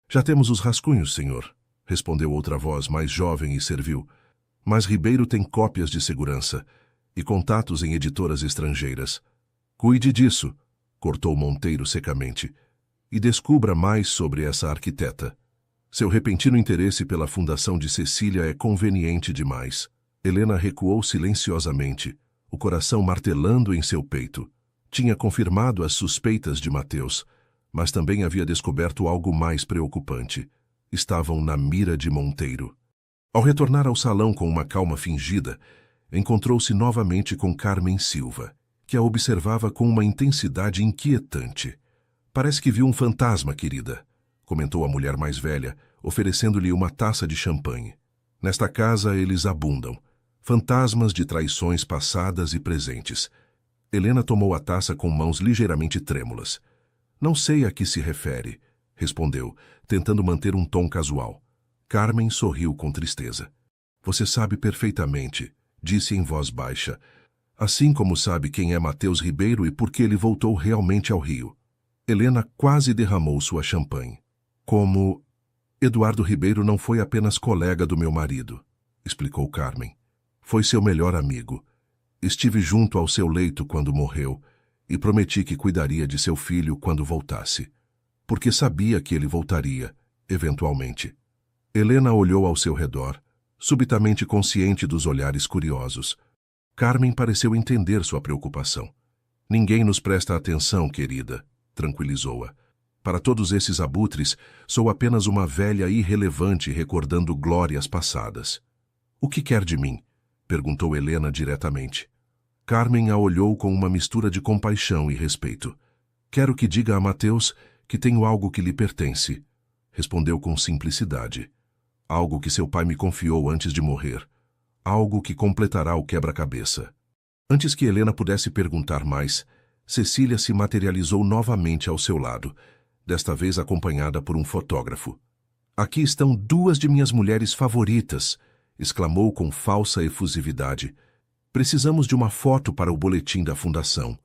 Já temos os rascunhos, senhor, respondeu outra voz mais jovem e servil. Mas Ribeiro tem cópias de segurança e contatos em editoras estrangeiras. Cuide disso, cortou Monteiro secamente, e descubra mais sobre essa arquiteta. Seu repentino interesse pela fundação de Cecília é conveniente demais. Helena recuou silenciosamente, o coração martelando em seu peito. Tinha confirmado as suspeitas de Mateus, mas também havia descoberto algo mais preocupante. Estavam na mira de Monteiro. Ao retornar ao salão com uma calma fingida, encontrou-se novamente com Carmen Silva, que a observava com uma intensidade inquietante. Parece que viu um fantasma, querida, comentou a mulher mais velha, oferecendo-lhe uma taça de champanhe. Nesta casa eles abundam. Fantasmas de traições passadas e presentes. Helena tomou a taça com mãos ligeiramente trêmulas. Não sei a que se refere, respondeu, tentando manter um tom casual. Carmen sorriu com tristeza. Você sabe perfeitamente, disse em voz baixa, assim como sabe quem é Mateus Ribeiro e por que ele voltou realmente ao Rio. Helena quase derramou sua champanhe. Como... Eduardo Ribeiro não foi apenas colega do meu marido, explicou Carmen. Foi seu melhor amigo. Estive junto ao seu leito quando morreu e prometi que cuidaria de seu filho quando voltasse, porque sabia que ele voltaria, eventualmente. Helena olhou ao seu redor, subitamente consciente dos olhares curiosos. Carmen pareceu entender sua preocupação. Ninguém nos presta atenção, querida, tranquilizou-a. Para todos esses abutres, sou apenas uma velha irrelevante recordando glórias passadas. O que quer de mim? Perguntou Helena diretamente. Carmen a olhou com uma mistura de compaixão e respeito. Quero que diga a Mateus que tenho algo que lhe pertence, respondeu com simplicidade. Algo que seu pai me confiou antes de morrer. Algo que completará o quebra-cabeça. Antes que Helena pudesse perguntar mais, Cecília se materializou novamente ao seu lado, desta vez acompanhada por um fotógrafo. Aqui estão duas de minhas mulheres favoritas, exclamou com falsa efusividade. Precisamos de uma foto para o boletim da fundação.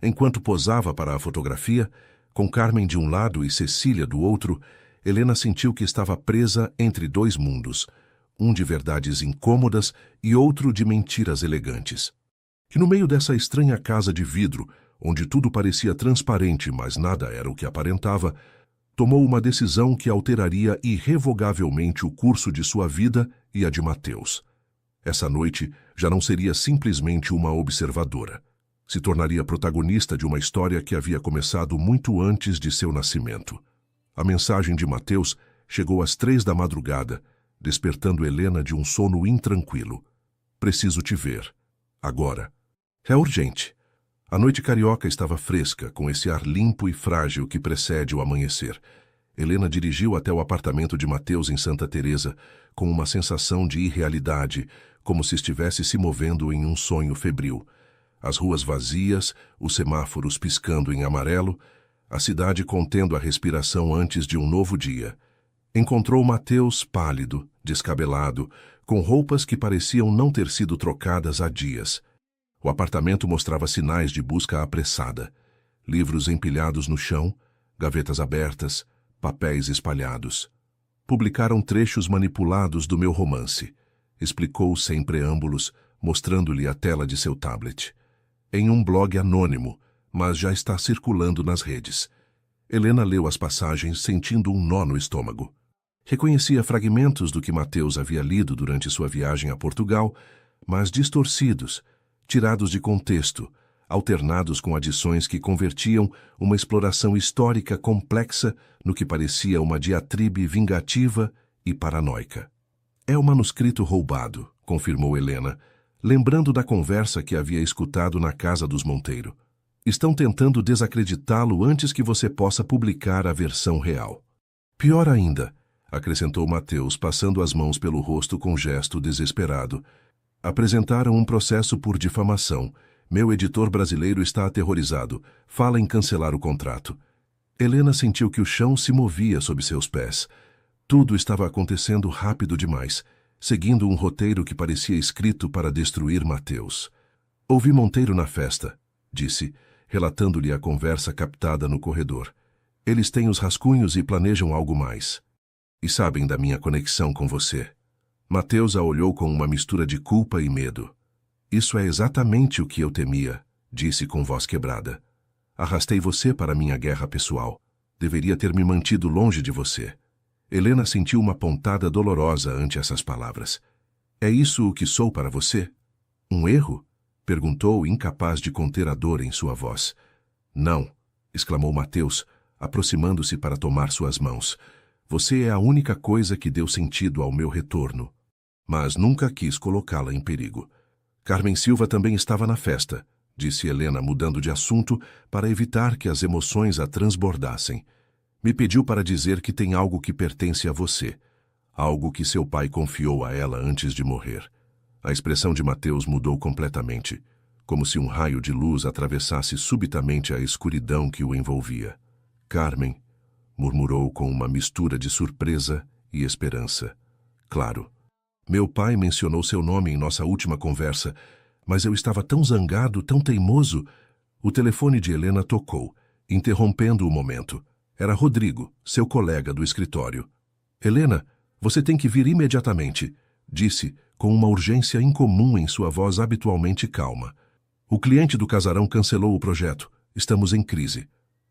Enquanto posava para a fotografia, com Carmen de um lado e Cecília do outro, Helena sentiu que estava presa entre dois mundos, um de verdades incômodas e outro de mentiras elegantes. Que no meio dessa estranha casa de vidro, onde tudo parecia transparente, mas nada era o que aparentava, tomou uma decisão que alteraria irrevogavelmente o curso de sua vida e a de Mateus. Essa noite já não seria simplesmente uma observadora. Se tornaria protagonista de uma história que havia começado muito antes de seu nascimento. A mensagem de Mateus chegou às 3 da madrugada, despertando Helena de um sono intranquilo. Preciso te ver. Agora. É urgente. A noite carioca estava fresca, com esse ar limpo e frágil que precede o amanhecer. Helena dirigiu até o apartamento de Mateus em Santa Teresa, com uma sensação de irrealidade, como se estivesse se movendo em um sonho febril. As ruas vazias, os semáforos piscando em amarelo, a cidade contendo a respiração antes de um novo dia. Encontrou Mateus pálido, descabelado, com roupas que pareciam não ter sido trocadas há dias. O apartamento mostrava sinais de busca apressada. Livros empilhados no chão, gavetas abertas, papéis espalhados. Publicaram trechos manipulados do meu romance, explicou sem preâmbulos, mostrando-lhe a tela de seu tablet. Em um blog anônimo, mas já está circulando nas redes. Helena leu as passagens sentindo um nó no estômago. Reconhecia fragmentos do que Mateus havia lido durante sua viagem a Portugal, mas distorcidos, tirados de contexto, alternados com adições que convertiam uma exploração histórica complexa no que parecia uma diatribe vingativa e paranoica. É o manuscrito roubado, confirmou Helena, lembrando da conversa que havia escutado na casa dos Monteiro. Estão tentando desacreditá-lo antes que você possa publicar a versão real. Pior ainda, acrescentou Mateus, passando as mãos pelo rosto com gesto desesperado. Apresentaram um processo por difamação. Meu editor brasileiro está aterrorizado. Fala em cancelar o contrato. Helena sentiu que o chão se movia sob seus pés. Tudo estava acontecendo rápido demais, seguindo um roteiro que parecia escrito para destruir Mateus. Ouvi Monteiro na festa, disse, relatando-lhe a conversa captada no corredor. Eles têm os rascunhos e planejam algo mais. E sabem da minha conexão com você. Mateus a olhou com uma mistura de culpa e medo. Isso é exatamente o que eu temia, disse com voz quebrada. Arrastei você para minha guerra pessoal. Deveria ter me mantido longe de você. Helena sentiu uma pontada dolorosa ante essas palavras. É isso o que sou para você? Um erro? Perguntou, incapaz de conter a dor em sua voz. Não, exclamou Mateus, aproximando-se para tomar suas mãos. Você é a única coisa que deu sentido ao meu retorno. Mas nunca quis colocá-la em perigo. Carmen Silva também estava na festa, disse Helena, mudando de assunto para evitar que as emoções a transbordassem. Me pediu para dizer que tem algo que pertence a você. Algo que seu pai confiou a ela antes de morrer. A expressão de Mateus mudou completamente, como se um raio de luz atravessasse subitamente a escuridão que o envolvia. Carmen, murmurou com uma mistura de surpresa e esperança. Claro, meu pai mencionou seu nome em nossa última conversa, mas eu estava tão zangado, tão teimoso. O telefone de Helena tocou, interrompendo o momento. Era Rodrigo, seu colega do escritório. Helena, você tem que vir imediatamente, disse, com uma urgência incomum em sua voz habitualmente calma. O cliente do casarão cancelou o projeto. Estamos em crise.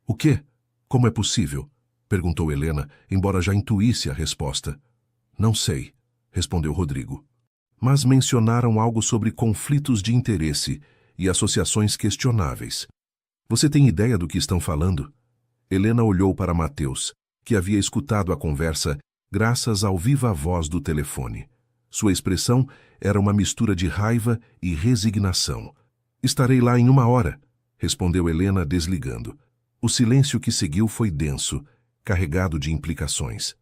O quê? Como é possível? Perguntou Helena, embora já intuísse a resposta. Não sei, respondeu Rodrigo. Mas mencionaram algo sobre conflitos de interesse e associações questionáveis. Você tem ideia do que estão falando? Helena olhou para Mateus, que havia escutado a conversa graças ao viva voz do telefone. Sua expressão era uma mistura de raiva e resignação. Estarei lá em 1 hora, respondeu Helena, desligando. O silêncio que seguiu foi denso, carregado de implicações.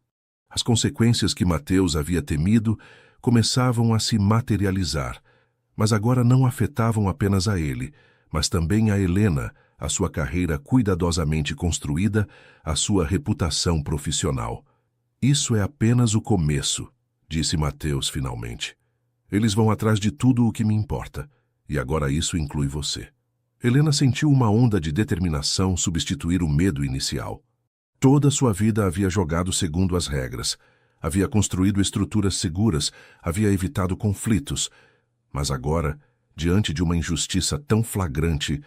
As consequências que Mateus havia temido começavam a se materializar, mas agora não afetavam apenas a ele, mas também a Helena, a sua carreira cuidadosamente construída, a sua reputação profissional. Isso é apenas o começo, disse Mateus finalmente. Eles vão atrás de tudo o que me importa, e agora isso inclui você. Helena sentiu uma onda de determinação substituir o medo inicial. Toda sua vida havia jogado segundo as regras, havia construído estruturas seguras, havia evitado conflitos, mas agora, diante de uma injustiça tão flagrante,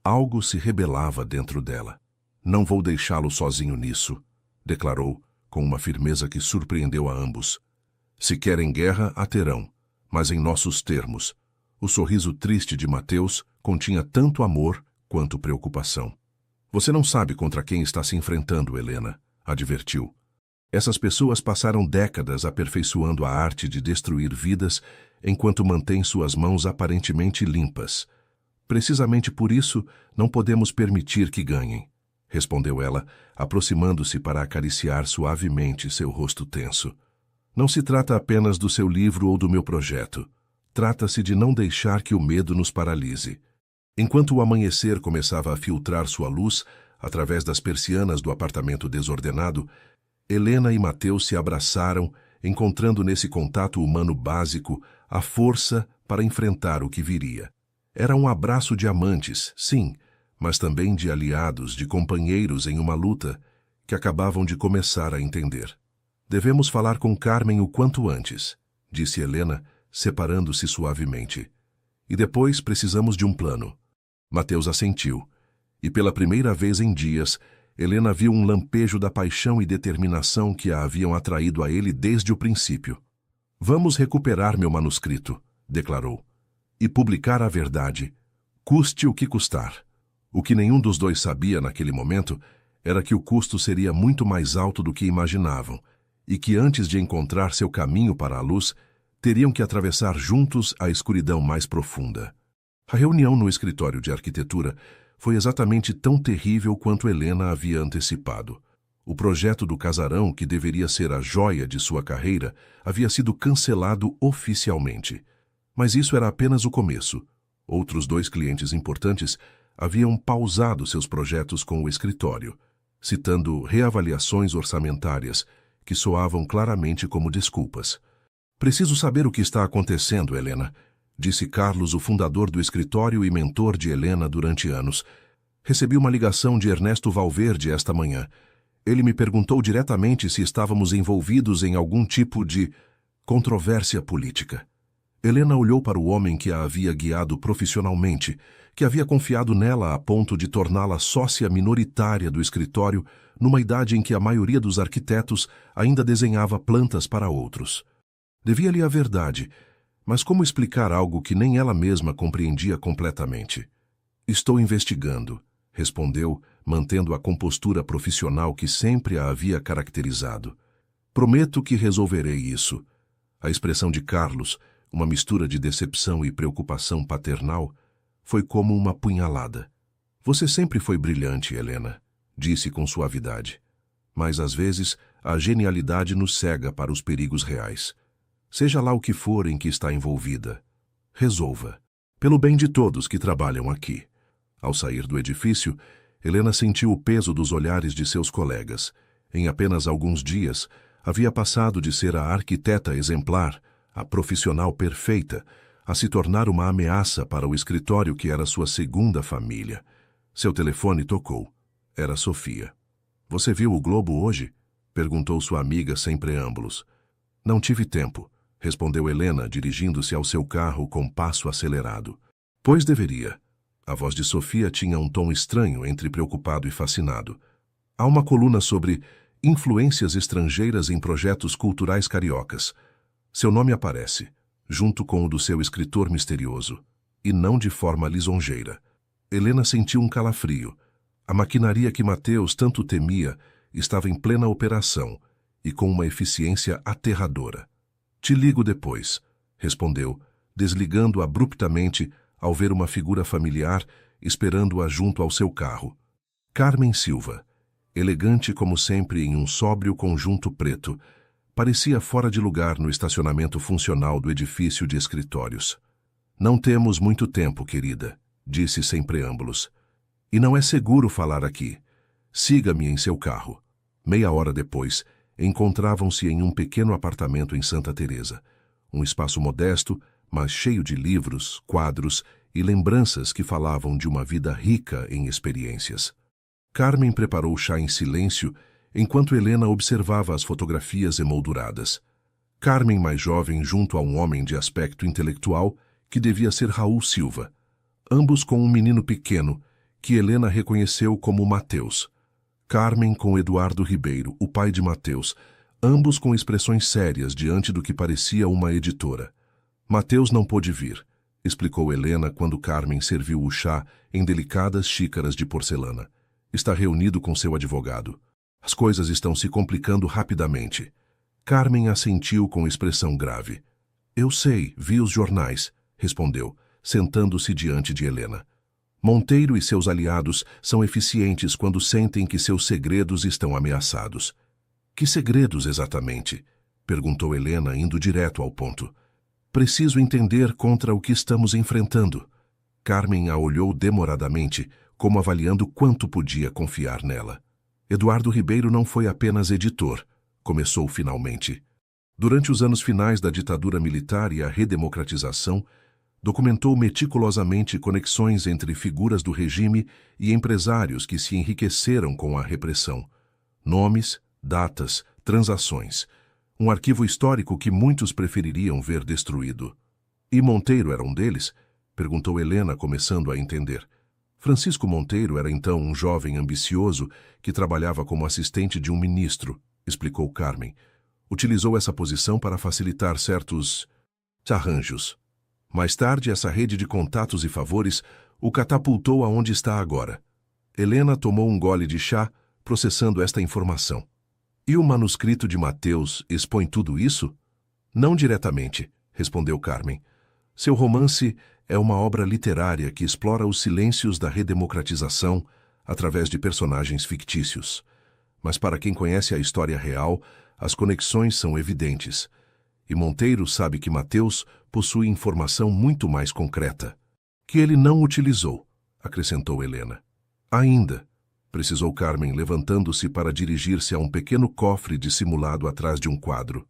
algo se rebelava dentro dela. Não vou deixá-lo sozinho nisso, declarou, com uma firmeza que surpreendeu a ambos. Se querem guerra, a terão, mas em nossos termos. O sorriso triste de Mateus continha tanto amor quanto preocupação. Você não sabe contra quem está se enfrentando, Helena, advertiu. Essas pessoas passaram décadas aperfeiçoando a arte de destruir vidas enquanto mantêm suas mãos aparentemente limpas. Precisamente por isso, não podemos permitir que ganhem, respondeu ela, aproximando-se para acariciar suavemente seu rosto tenso. Não se trata apenas do seu livro ou do meu projeto. Trata-se de não deixar que o medo nos paralise. Enquanto o amanhecer começava a filtrar sua luz, através das persianas do apartamento desordenado, Helena e Mateus se abraçaram, encontrando nesse contato humano básico a força para enfrentar o que viria. Era um abraço de amantes, sim, mas também de aliados, de companheiros em uma luta que acabavam de começar a entender. Devemos falar com Carmen o quanto antes, disse Helena, separando-se suavemente. E depois precisamos de um plano. Mateus assentiu, e pela primeira vez em dias, Helena viu um lampejo da paixão e determinação que a haviam atraído a ele desde o princípio. Vamos recuperar meu manuscrito, declarou, e publicar a verdade, custe o que custar. O que nenhum dos dois sabia naquele momento era que o custo seria muito mais alto do que imaginavam, e que antes de encontrar seu caminho para a luz, teriam que atravessar juntos a escuridão mais profunda. A reunião no escritório de arquitetura foi exatamente tão terrível quanto Helena havia antecipado. O projeto do casarão, que deveria ser a joia de sua carreira, havia sido cancelado oficialmente. Mas isso era apenas o começo. Outros 2 clientes importantes haviam pausado seus projetos com o escritório, citando reavaliações orçamentárias que soavam claramente como desculpas. Preciso saber o que está acontecendo, Helena, disse Carlos, o fundador do escritório e mentor de Helena durante anos. Recebi uma ligação de Ernesto Valverde esta manhã. Ele me perguntou diretamente se estávamos envolvidos em algum tipo de controvérsia política. Helena olhou para o homem que a havia guiado profissionalmente, que havia confiado nela a ponto de torná-la sócia minoritária do escritório numa idade em que a maioria dos arquitetos ainda desenhava plantas para outros. Devia-lhe a verdade, mas como explicar algo que nem ela mesma compreendia completamente? Estou investigando, respondeu, mantendo a compostura profissional que sempre a havia caracterizado. Prometo que resolverei isso. A expressão de Carlos, uma mistura de decepção e preocupação paternal, foi como uma punhalada. Você sempre foi brilhante, Helena, disse com suavidade. Mas às vezes a genialidade nos cega para os perigos reais. Seja lá o que for em que está envolvida, resolva, pelo bem de todos que trabalham aqui. Ao sair do edifício, Helena sentiu o peso dos olhares de seus colegas. Em apenas alguns dias, havia passado de ser a arquiteta exemplar, a profissional perfeita, a se tornar uma ameaça para o escritório que era sua segunda família. Seu telefone tocou. Era Sofia. Você viu o Globo hoje? Perguntou sua amiga sem preâmbulos. Não tive tempo, respondeu Helena, dirigindo-se ao seu carro com passo acelerado. Pois deveria. A voz de Sofia tinha um tom estranho entre preocupado e fascinado. Há uma coluna sobre influências estrangeiras em projetos culturais cariocas. Seu nome aparece, junto com o do seu escritor misterioso, e não de forma lisonjeira. Helena sentiu um calafrio. A maquinaria que Mateus tanto temia estava em plena operação e com uma eficiência aterradora. Te ligo depois, respondeu, desligando abruptamente ao ver uma figura familiar esperando-a junto ao seu carro. Carmen Silva, elegante como sempre em um sóbrio conjunto preto, parecia fora de lugar no estacionamento funcional do edifício de escritórios. Não temos muito tempo, querida, disse sem preâmbulos. E não é seguro falar aqui. Siga-me em seu carro. Meia hora depois, encontravam-se em um pequeno apartamento em Santa Teresa. Um espaço modesto, mas cheio de livros, quadros e lembranças que falavam de uma vida rica em experiências. Carmen preparou o chá em silêncio, enquanto Helena observava as fotografias emolduradas. Carmen mais jovem junto a um homem de aspecto intelectual, que devia ser Raul Silva. Ambos com um menino pequeno, que Helena reconheceu como Mateus. Carmen com Eduardo Ribeiro, o pai de Mateus, ambos com expressões sérias diante do que parecia uma editora. Mateus não pôde vir, explicou Helena quando Carmen serviu o chá em delicadas xícaras de porcelana. Está reunido com seu advogado. As coisas estão se complicando rapidamente. Carmen assentiu com expressão grave. Eu sei, vi os jornais, respondeu, sentando-se diante de Helena. Monteiro e seus aliados são eficientes quando sentem que seus segredos estão ameaçados. Que segredos exatamente? Perguntou Helena, indo direto ao ponto. Preciso entender contra o que estamos enfrentando. Carmen a olhou demoradamente, como avaliando quanto podia confiar nela. Eduardo Ribeiro não foi apenas editor, começou finalmente. Durante os anos finais da ditadura militar e a redemocratização, documentou meticulosamente conexões entre figuras do regime e empresários que se enriqueceram com a repressão. Nomes, datas, transações. Um arquivo histórico que muitos prefeririam ver destruído. E Monteiro era um deles? Perguntou Helena, começando a entender. Francisco Monteiro era então um jovem ambicioso que trabalhava como assistente de um ministro, explicou Carmen. Utilizou essa posição para facilitar certos arranjos. Mais tarde, essa rede de contatos e favores o catapultou aonde está agora. Helena tomou um gole de chá, processando esta informação. E o manuscrito de Mateus expõe tudo isso? Não diretamente, respondeu Carmen. Seu romance é uma obra literária que explora os silêncios da redemocratização através de personagens fictícios. Mas para quem conhece a história real, as conexões são evidentes. E Monteiro sabe que Mateus possui informação muito mais concreta, que ele não utilizou, acrescentou Helena. Ainda, precisou Carmen, levantando-se para dirigir-se a um pequeno cofre dissimulado atrás de um quadro.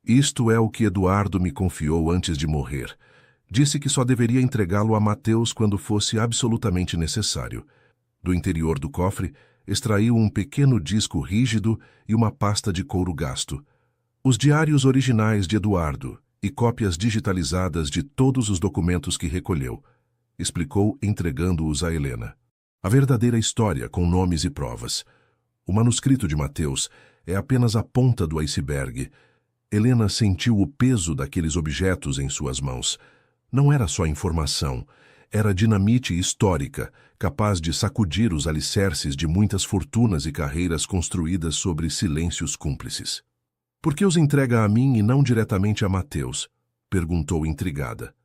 Isto é o que Eduardo me confiou antes de morrer. Disse que só deveria entregá-lo a Mateus quando fosse absolutamente necessário. Do interior do cofre, extraiu um pequeno disco rígido e uma pasta de couro gasto. Os diários originais de Eduardo e cópias digitalizadas de todos os documentos que recolheu, explicou, entregando-os a Helena. A verdadeira história com nomes e provas. O manuscrito de Mateus é apenas a ponta do iceberg. Helena sentiu o peso daqueles objetos em suas mãos. Não era só informação, era dinamite histórica, capaz de sacudir os alicerces de muitas fortunas e carreiras construídas sobre silêncios cúmplices. Por que os entrega a mim e não diretamente a Mateus? Perguntou intrigada.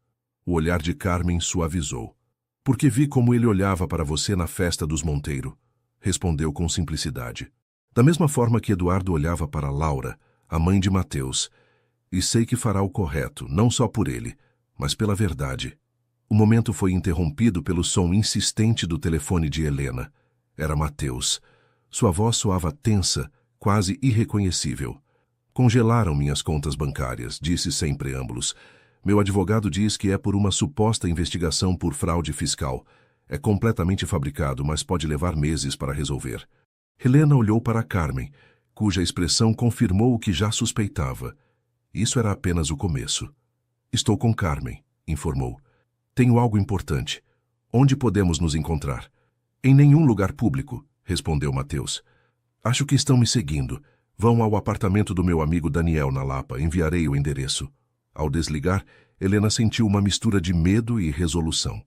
O olhar de Carmen suavizou. Porque vi como ele olhava para você na festa dos Monteiro, respondeu com simplicidade. Da mesma forma que Eduardo olhava para Laura, a mãe de Mateus. E sei que fará o correto, não só por ele, mas pela verdade. O momento foi interrompido pelo som insistente do telefone de Helena. Era Mateus. Sua voz soava tensa, quase irreconhecível. Congelaram minhas contas bancárias, disse sem preâmbulos. Meu advogado diz que é por uma suposta investigação por fraude fiscal. É completamente fabricado, mas pode levar meses para resolver. Helena olhou para Carmen, cuja expressão confirmou o que já suspeitava. Isso era apenas o começo. Estou com Carmen, informou. Tenho algo importante. Onde podemos nos encontrar? Em nenhum lugar público, respondeu Mateus. Acho que estão me seguindo. Vão ao apartamento do meu amigo Daniel na Lapa. Enviarei o endereço. Ao desligar, Helena sentiu uma mistura de medo e resolução.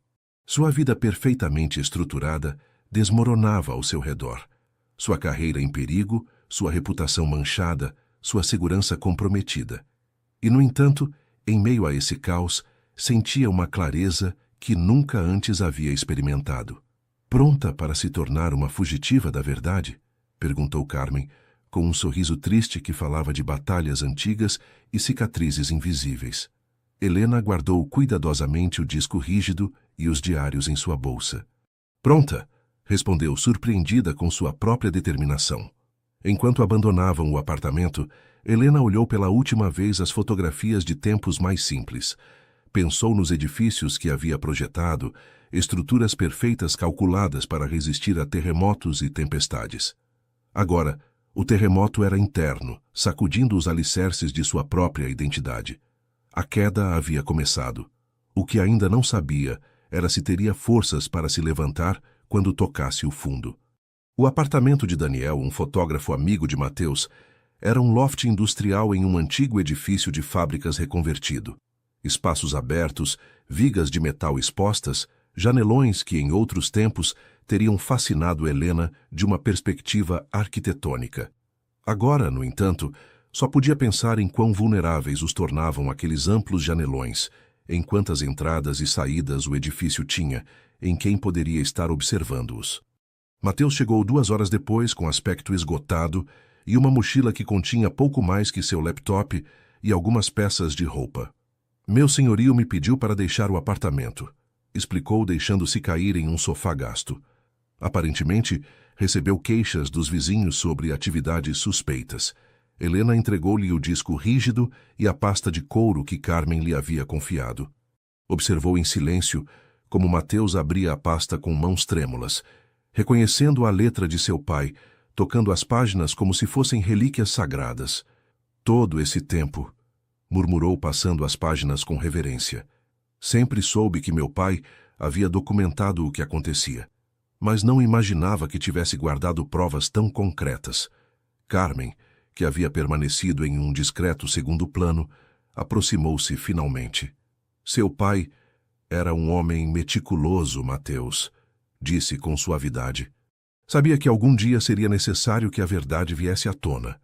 Sua vida perfeitamente estruturada desmoronava ao seu redor. Sua carreira em perigo, sua reputação manchada, sua segurança comprometida. E, no entanto, em meio a esse caos, sentia uma clareza que nunca antes havia experimentado. Pronta para se tornar uma fugitiva da verdade? Perguntou Carmen, com um sorriso triste que falava de batalhas antigas e cicatrizes invisíveis. Helena guardou cuidadosamente o disco rígido e os diários em sua bolsa. Pronta, respondeu, surpreendida com sua própria determinação. Enquanto abandonavam o apartamento, Helena olhou pela última vez as fotografias de tempos mais simples. Pensou nos edifícios que havia projetado, estruturas perfeitas calculadas para resistir a terremotos e tempestades. Agora, o terremoto era interno, sacudindo os alicerces de sua própria identidade. A queda havia começado. O que ainda não sabia era se teria forças para se levantar quando tocasse o fundo. O apartamento de Daniel, um fotógrafo amigo de Mateus, era um loft industrial em um antigo edifício de fábricas reconvertido. Espaços abertos, vigas de metal expostas, janelões que em outros tempos teriam fascinado Helena de uma perspectiva arquitetônica. Agora, no entanto, só podia pensar em quão vulneráveis os tornavam aqueles amplos janelões, em quantas entradas e saídas o edifício tinha, em quem poderia estar observando-os. Mateus chegou 2 horas depois com aspecto esgotado e uma mochila que continha pouco mais que seu laptop e algumas peças de roupa. Meu senhorio me pediu para deixar o apartamento, explicou, deixando-se cair em um sofá gasto. Aparentemente, recebeu queixas dos vizinhos sobre atividades suspeitas. Helena entregou-lhe o disco rígido e a pasta de couro que Carmen lhe havia confiado. Observou em silêncio como Mateus abria a pasta com mãos trêmulas, reconhecendo a letra de seu pai, tocando as páginas como se fossem relíquias sagradas. Todo esse tempo, murmurou passando as páginas com reverência. Sempre soube que meu pai havia documentado o que acontecia. mas não imaginava que tivesse guardado provas tão concretas. Carmen, que havia permanecido em um discreto segundo plano, aproximou-se finalmente. Seu pai era um homem meticuloso, Mateus, disse com suavidade. Sabia que algum dia seria necessário que a verdade viesse à tona.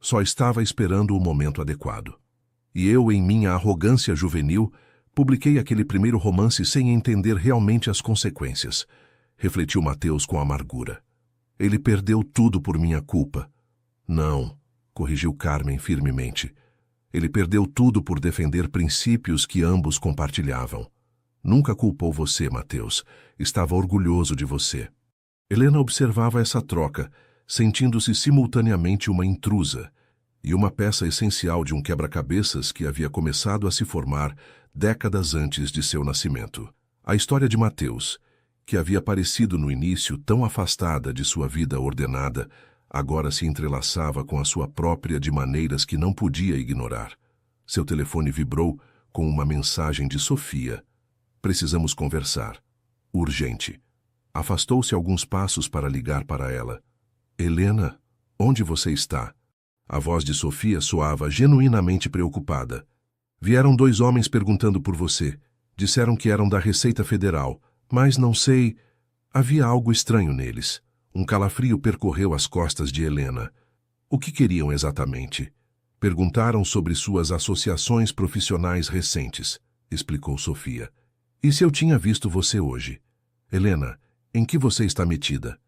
Só estava esperando o momento adequado. E eu, em minha arrogância juvenil, publiquei aquele primeiro romance sem entender realmente as consequências, refletiu Mateus com amargura. Ele perdeu tudo por minha culpa. Não, corrigiu Carmen firmemente. Ele perdeu tudo por defender princípios que ambos compartilhavam. Nunca culpou você, Mateus. Estava orgulhoso de você. Helena observava essa troca, sentindo-se simultaneamente uma intrusa e uma peça essencial de um quebra-cabeças que havia começado a se formar décadas antes de seu nascimento. A história de Mateus, que havia parecido no início tão afastada de sua vida ordenada, agora se entrelaçava com a sua própria de maneiras que não podia ignorar. Seu telefone vibrou com uma mensagem de Sofia. Precisamos conversar. Urgente. Afastou-se alguns passos para ligar para ela. Helena, onde você está? A voz de Sofia soava genuinamente preocupada. Vieram 2 homens perguntando por você. Disseram que eram da Receita Federal, mas não sei. Havia algo estranho neles. Um calafrio percorreu as costas de Helena. O que queriam exatamente? Perguntaram sobre suas associações profissionais recentes, explicou Sofia. E se eu tinha visto você hoje? Helena, em que você está metida?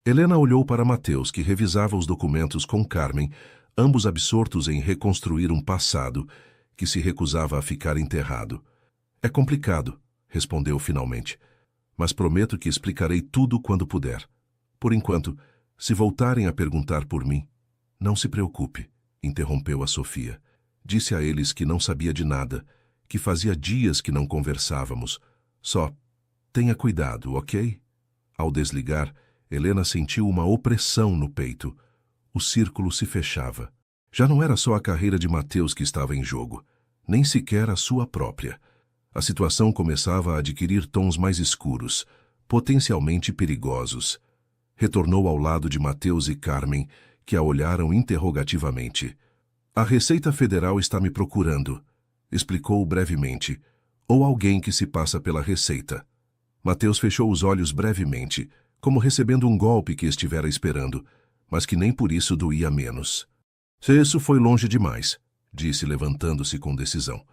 Helena olhou para Mateus, que revisava os documentos com Carmen, ambos absortos em reconstruir um passado que se recusava a ficar enterrado. É complicado, respondeu finalmente, mas prometo que explicarei tudo quando puder. Por enquanto, se voltarem a perguntar por mim, não se preocupe, interrompeu a Sofia. Disse a eles que não sabia de nada, que fazia dias que não conversávamos. Só tenha cuidado, ok? Ao desligar, Helena sentiu uma opressão no peito. O círculo se fechava. Já não era só a carreira de Mateus que estava em jogo, nem sequer a sua própria. A situação começava a adquirir tons mais escuros, potencialmente perigosos. Retornou ao lado de Mateus e Carmen, que a olharam interrogativamente. A Receita Federal está me procurando, explicou brevemente, ou alguém que se passa pela Receita. Mateus fechou os olhos brevemente, como recebendo um golpe que estivera esperando, mas que nem por isso doía menos. Isso foi longe demais, disse levantando-se com decisão.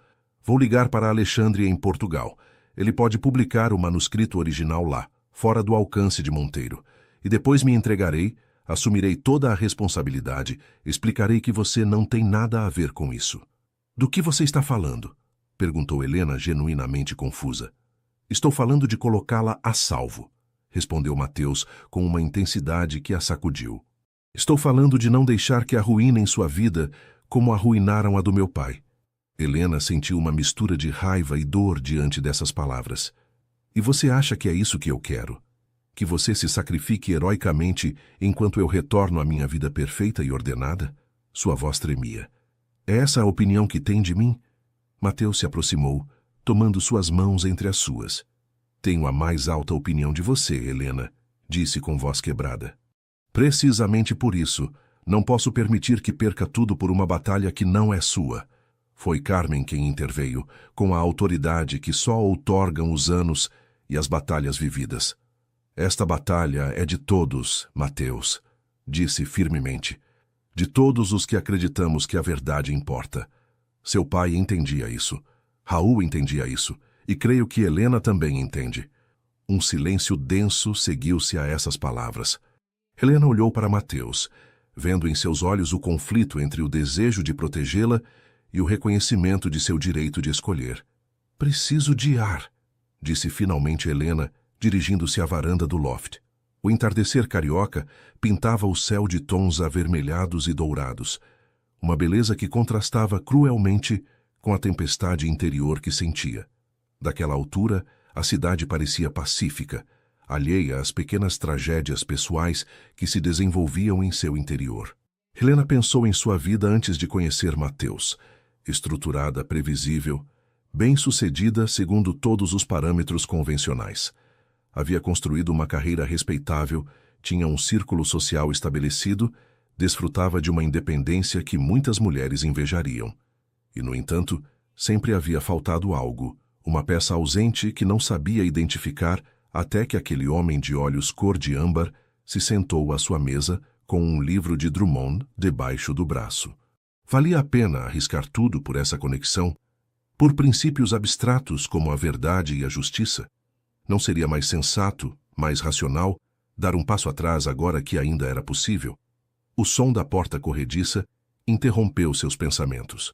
Vou ligar para Alexandre em Portugal. Ele pode publicar o manuscrito original lá, fora do alcance de Monteiro. E depois me entregarei, assumirei toda a responsabilidade, explicarei que você não tem nada a ver com isso. Do que você está falando? Perguntou Helena, genuinamente confusa. Estou falando de colocá-la a salvo, respondeu Mateus com uma intensidade que a sacudiu. Estou falando de não deixar que arruinem sua vida como arruinaram a do meu pai. Helena sentiu uma mistura de raiva e dor diante dessas palavras. E você acha que é isso que eu quero? Que você se sacrifique heroicamente enquanto eu retorno à minha vida perfeita e ordenada? Sua voz tremia. É essa a opinião que tem de mim? Mateus se aproximou, tomando suas mãos entre as suas. Tenho a mais alta opinião de você, Helena, disse com voz quebrada. Precisamente por isso, não posso permitir que perca tudo por uma batalha que não é sua. Foi Carmen quem interveio, com a autoridade que só outorgam os anos e as batalhas vividas. Esta batalha é de todos, Mateus, disse firmemente. De todos os que acreditamos que a verdade importa. Seu pai entendia isso. Raul entendia isso. E creio que Helena também entende. Um silêncio denso seguiu-se a essas palavras. Helena olhou para Mateus, vendo em seus olhos o conflito entre o desejo de protegê-la e o reconhecimento de seu direito de escolher. Preciso de ar, disse finalmente Helena, dirigindo-se à varanda do loft. O entardecer carioca pintava o céu de tons avermelhados e dourados, uma beleza que contrastava cruelmente com a tempestade interior que sentia. Daquela altura, a cidade parecia pacífica, alheia às pequenas tragédias pessoais que se desenvolviam em seu interior. Helena pensou em sua vida antes de conhecer Mateus, estruturada, previsível, bem-sucedida segundo todos os parâmetros convencionais. Havia construído uma carreira respeitável, tinha um círculo social estabelecido, desfrutava de uma independência que muitas mulheres invejariam. E, no entanto, sempre havia faltado algo, uma peça ausente que não sabia identificar até que aquele homem de olhos cor de âmbar se sentou à sua mesa com um livro de Drummond debaixo do braço. Valia a pena arriscar tudo por essa conexão? Por princípios abstratos como a verdade e a justiça? Não seria mais sensato, mais racional, dar um passo atrás agora que ainda era possível? O som da porta corrediça interrompeu seus pensamentos.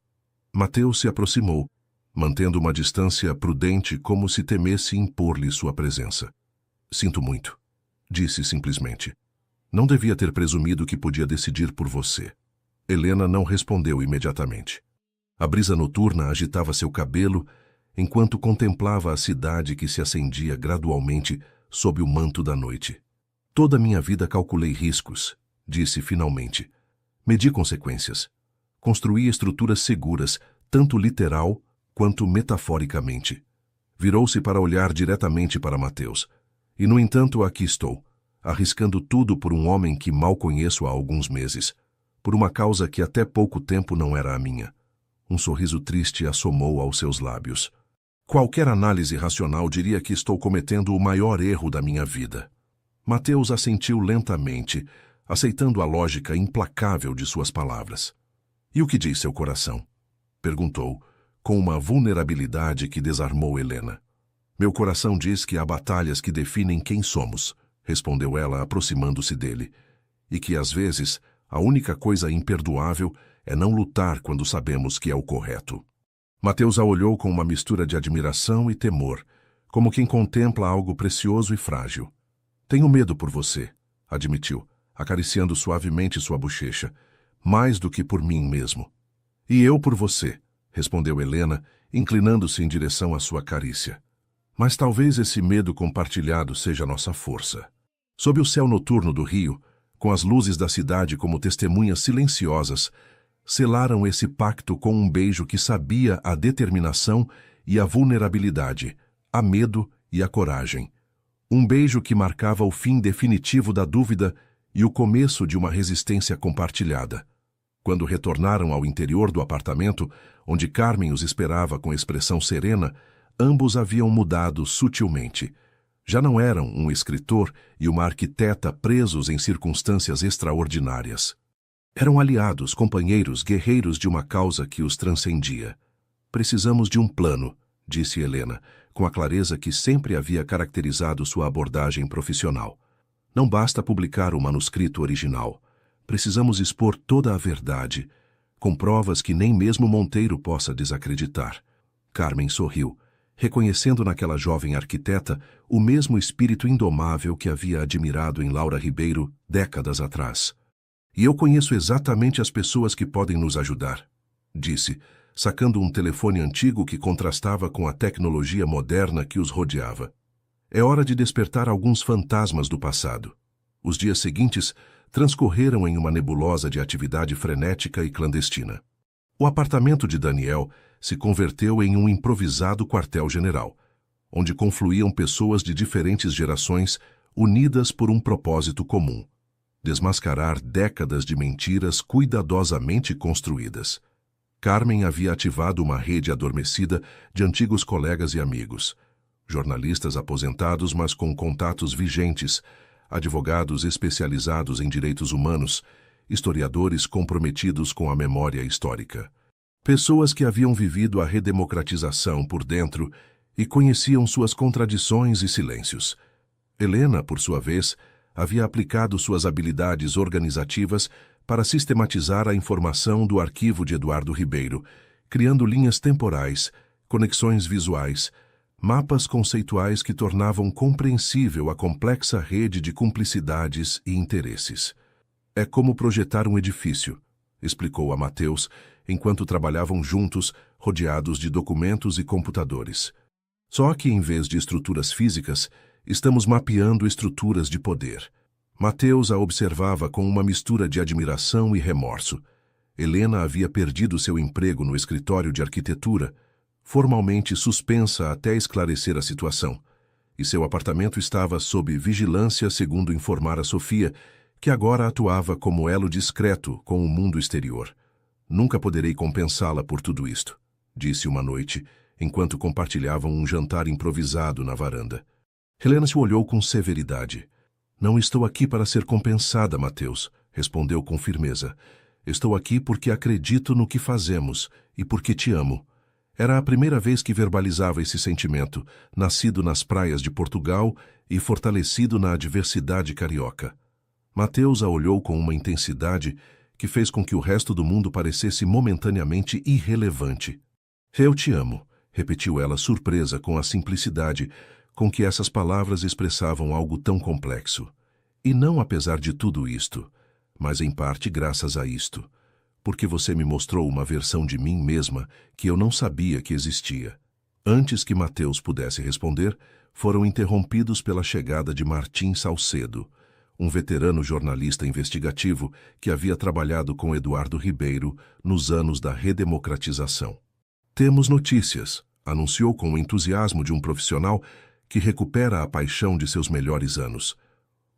Mateus se aproximou, mantendo uma distância prudente como se temesse impor-lhe sua presença. Sinto muito, disse simplesmente. Não devia ter presumido que podia decidir por você. Helena não respondeu imediatamente. A brisa noturna agitava seu cabelo enquanto contemplava a cidade que se acendia gradualmente sob o manto da noite. Toda minha vida calculei riscos, disse finalmente. Medi consequências. Construí estruturas seguras, tanto literal quanto metaforicamente. Virou-se para olhar diretamente para Mateus. E, no entanto, aqui estou, arriscando tudo por um homem que mal conheço há alguns meses, por uma causa que até pouco tempo não era a minha. Um sorriso triste assomou aos seus lábios. Qualquer análise racional diria que estou cometendo o maior erro da minha vida. Mateus assentiu lentamente, aceitando a lógica implacável de suas palavras. E o que diz seu coração? Perguntou, com uma vulnerabilidade que desarmou Helena. Meu coração diz que há batalhas que definem quem somos, respondeu ela aproximando-se dele, e que às vezes a única coisa imperdoável é não lutar quando sabemos que é o correto. Mateus a olhou com uma mistura de admiração e temor, como quem contempla algo precioso e frágil. Tenho medo por você, admitiu, acariciando suavemente sua bochecha, mais do que por mim mesmo. E eu por você, respondeu Helena, inclinando-se em direção à sua carícia. Mas talvez esse medo compartilhado seja nossa força. Sob o céu noturno do rio, com as luzes da cidade como testemunhas silenciosas, selaram esse pacto com um beijo que sabia a determinação e a vulnerabilidade, a medo e a coragem. Um beijo que marcava o fim definitivo da dúvida e o começo de uma resistência compartilhada. Quando retornaram ao interior do apartamento, onde Carmen os esperava com expressão serena, ambos haviam mudado sutilmente. Já não eram um escritor e uma arquiteta presos em circunstâncias extraordinárias. Eram aliados, companheiros, guerreiros de uma causa que os transcendia. Precisamos de um plano, disse Helena, com a clareza que sempre havia caracterizado sua abordagem profissional. Não basta publicar o manuscrito original. Precisamos expor toda a verdade, com provas que nem mesmo Monteiro possa desacreditar. Carmen sorriu, reconhecendo naquela jovem arquiteta o mesmo espírito indomável que havia admirado em Laura Ribeiro décadas atrás. E eu conheço exatamente as pessoas que podem nos ajudar, disse, sacando um telefone antigo que contrastava com a tecnologia moderna que os rodeava. É hora de despertar alguns fantasmas do passado. Os dias seguintes transcorreram em uma nebulosa de atividade frenética e clandestina. O apartamento de Daniel se converteu em um improvisado quartel-general, onde confluíam pessoas de diferentes gerações unidas por um propósito comum: desmascarar décadas de mentiras cuidadosamente construídas. Carmen havia ativado uma rede adormecida de antigos colegas e amigos, jornalistas aposentados mas com contatos vigentes, advogados especializados em direitos humanos, historiadores comprometidos com a memória histórica. Pessoas que haviam vivido a redemocratização por dentro e conheciam suas contradições e silêncios. Helena, por sua vez, havia aplicado suas habilidades organizativas para sistematizar a informação do arquivo de Eduardo Ribeiro, criando linhas temporais, conexões visuais, mapas conceituais que tornavam compreensível a complexa rede de cumplicidades e interesses. É como projetar um edifício, explicou a Mateus, enquanto trabalhavam juntos, rodeados de documentos e computadores. Só que, em vez de estruturas físicas, estamos mapeando estruturas de poder. Mateus a observava com uma mistura de admiração e remorso. Helena havia perdido seu emprego no escritório de arquitetura, formalmente suspensa até esclarecer a situação, e seu apartamento estava sob vigilância, segundo informara Sofia, que agora atuava como elo discreto com o mundo exterior. Nunca poderei compensá-la por tudo isto, disse uma noite, enquanto compartilhavam um jantar improvisado na varanda. Helena se olhou com severidade. Não estou aqui para ser compensada, Mateus, respondeu com firmeza. Estou aqui porque acredito no que fazemos e porque te amo. Era a primeira vez que verbalizava esse sentimento, nascido nas praias de Portugal e fortalecido na adversidade carioca. Mateus a olhou com uma intensidade que fez com que o resto do mundo parecesse momentaneamente irrelevante. Eu te amo, repetiu ela surpresa com a simplicidade com que essas palavras expressavam algo tão complexo. E não apesar de tudo isto, mas em parte graças a isto, porque você me mostrou uma versão de mim mesma que eu não sabia que existia. Antes que Mateus pudesse responder, foram interrompidos pela chegada de Martim Salcedo, um veterano jornalista investigativo que havia trabalhado com Eduardo Ribeiro nos anos da redemocratização. Temos notícias, anunciou com o entusiasmo de um profissional que recupera a paixão de seus melhores anos.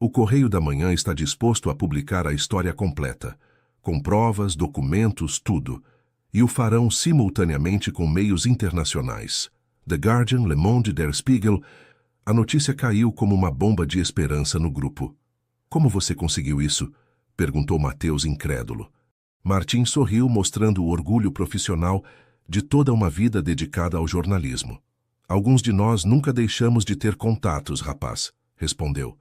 O Correio da Manhã está disposto a publicar a história completa, com provas, documentos, tudo, e o farão simultaneamente com meios internacionais. The Guardian, Le Monde, Der Spiegel. A notícia caiu como uma bomba de esperança no grupo. Como você conseguiu isso? Perguntou Mateus incrédulo. Martim sorriu, mostrando o orgulho profissional de toda uma vida dedicada ao jornalismo. Alguns de nós nunca deixamos de ter contatos, rapaz, respondeu.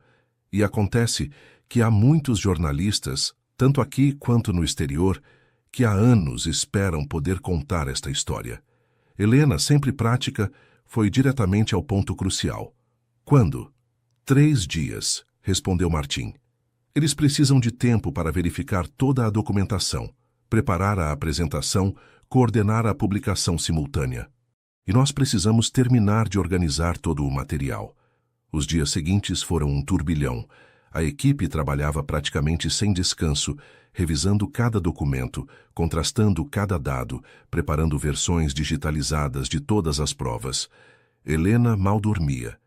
E acontece que há muitos jornalistas, tanto aqui quanto no exterior, que há anos esperam poder contar esta história. Helena, sempre prática, foi diretamente ao ponto crucial. Quando? 3 dias, respondeu Martim. Eles precisam de tempo para verificar toda a documentação, preparar a apresentação, coordenar a publicação simultânea. E nós precisamos terminar de organizar todo o material. Os dias seguintes foram um turbilhão. A equipe trabalhava praticamente sem descanso, revisando cada documento, contrastando cada dado, preparando versões digitalizadas de todas as provas. Helena mal dormia,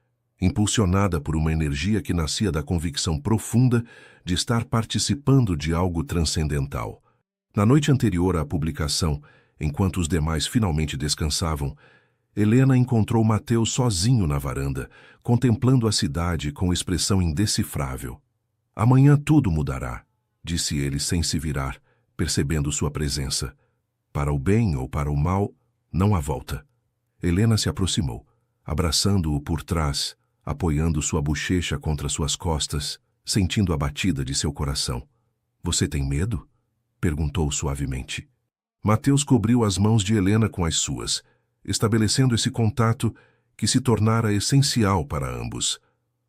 impulsionada por uma energia que nascia da convicção profunda de estar participando de algo transcendental. Na noite anterior à publicação, enquanto os demais finalmente descansavam, Helena encontrou Mateus sozinho na varanda, contemplando a cidade com expressão indecifrável. Amanhã tudo mudará, disse ele sem se virar, percebendo sua presença. Para o bem ou para o mal, não há volta. Helena se aproximou, abraçando-o por trás, apoiando sua bochecha contra suas costas, sentindo a batida de seu coração. Você tem medo? Perguntou suavemente. Mateus cobriu as mãos de Helena com as suas, estabelecendo esse contato que se tornara essencial para ambos.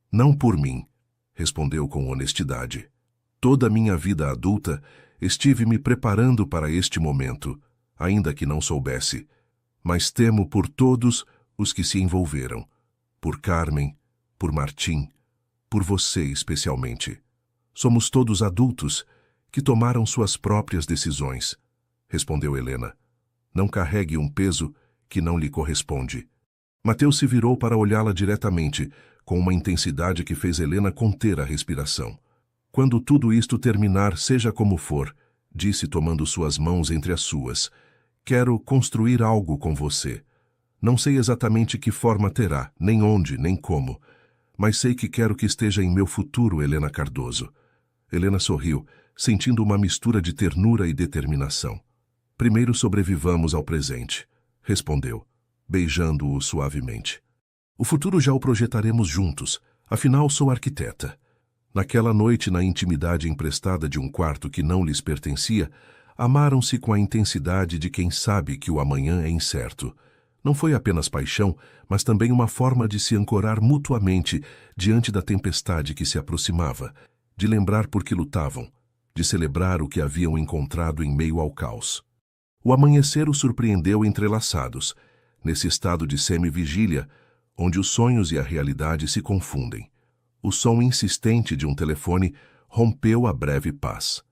Não por mim, respondeu com honestidade. Toda a minha vida adulta estive me preparando para este momento, ainda que não soubesse, mas temo por todos os que se envolveram. Por Carmen, por Martim, por você especialmente. Somos todos adultos que tomaram suas próprias decisões, respondeu Helena. Não carregue um peso que não lhe corresponde. Mateus se virou para olhá-la diretamente, com uma intensidade que fez Helena conter a respiração. Quando tudo isto terminar, seja como for, disse tomando suas mãos entre as suas, quero construir algo com você. Não sei exatamente que forma terá, nem onde, nem como, mas sei que quero que esteja em meu futuro, Helena Cardoso. Helena sorriu, sentindo uma mistura de ternura e determinação. Primeiro sobrevivamos ao presente, respondeu, beijando-o suavemente. O futuro já o projetaremos juntos, afinal sou arquiteta. Naquela noite, na intimidade emprestada de um quarto que não lhes pertencia, amaram-se com a intensidade de quem sabe que o amanhã é incerto. Não foi apenas paixão, mas também uma forma de se ancorar mutuamente diante da tempestade que se aproximava, de lembrar por que lutavam, de celebrar o que haviam encontrado em meio ao caos. O amanhecer os surpreendeu entrelaçados, nesse estado de semi-vigília, onde os sonhos e a realidade se confundem. O som insistente de um telefone rompeu a breve paz.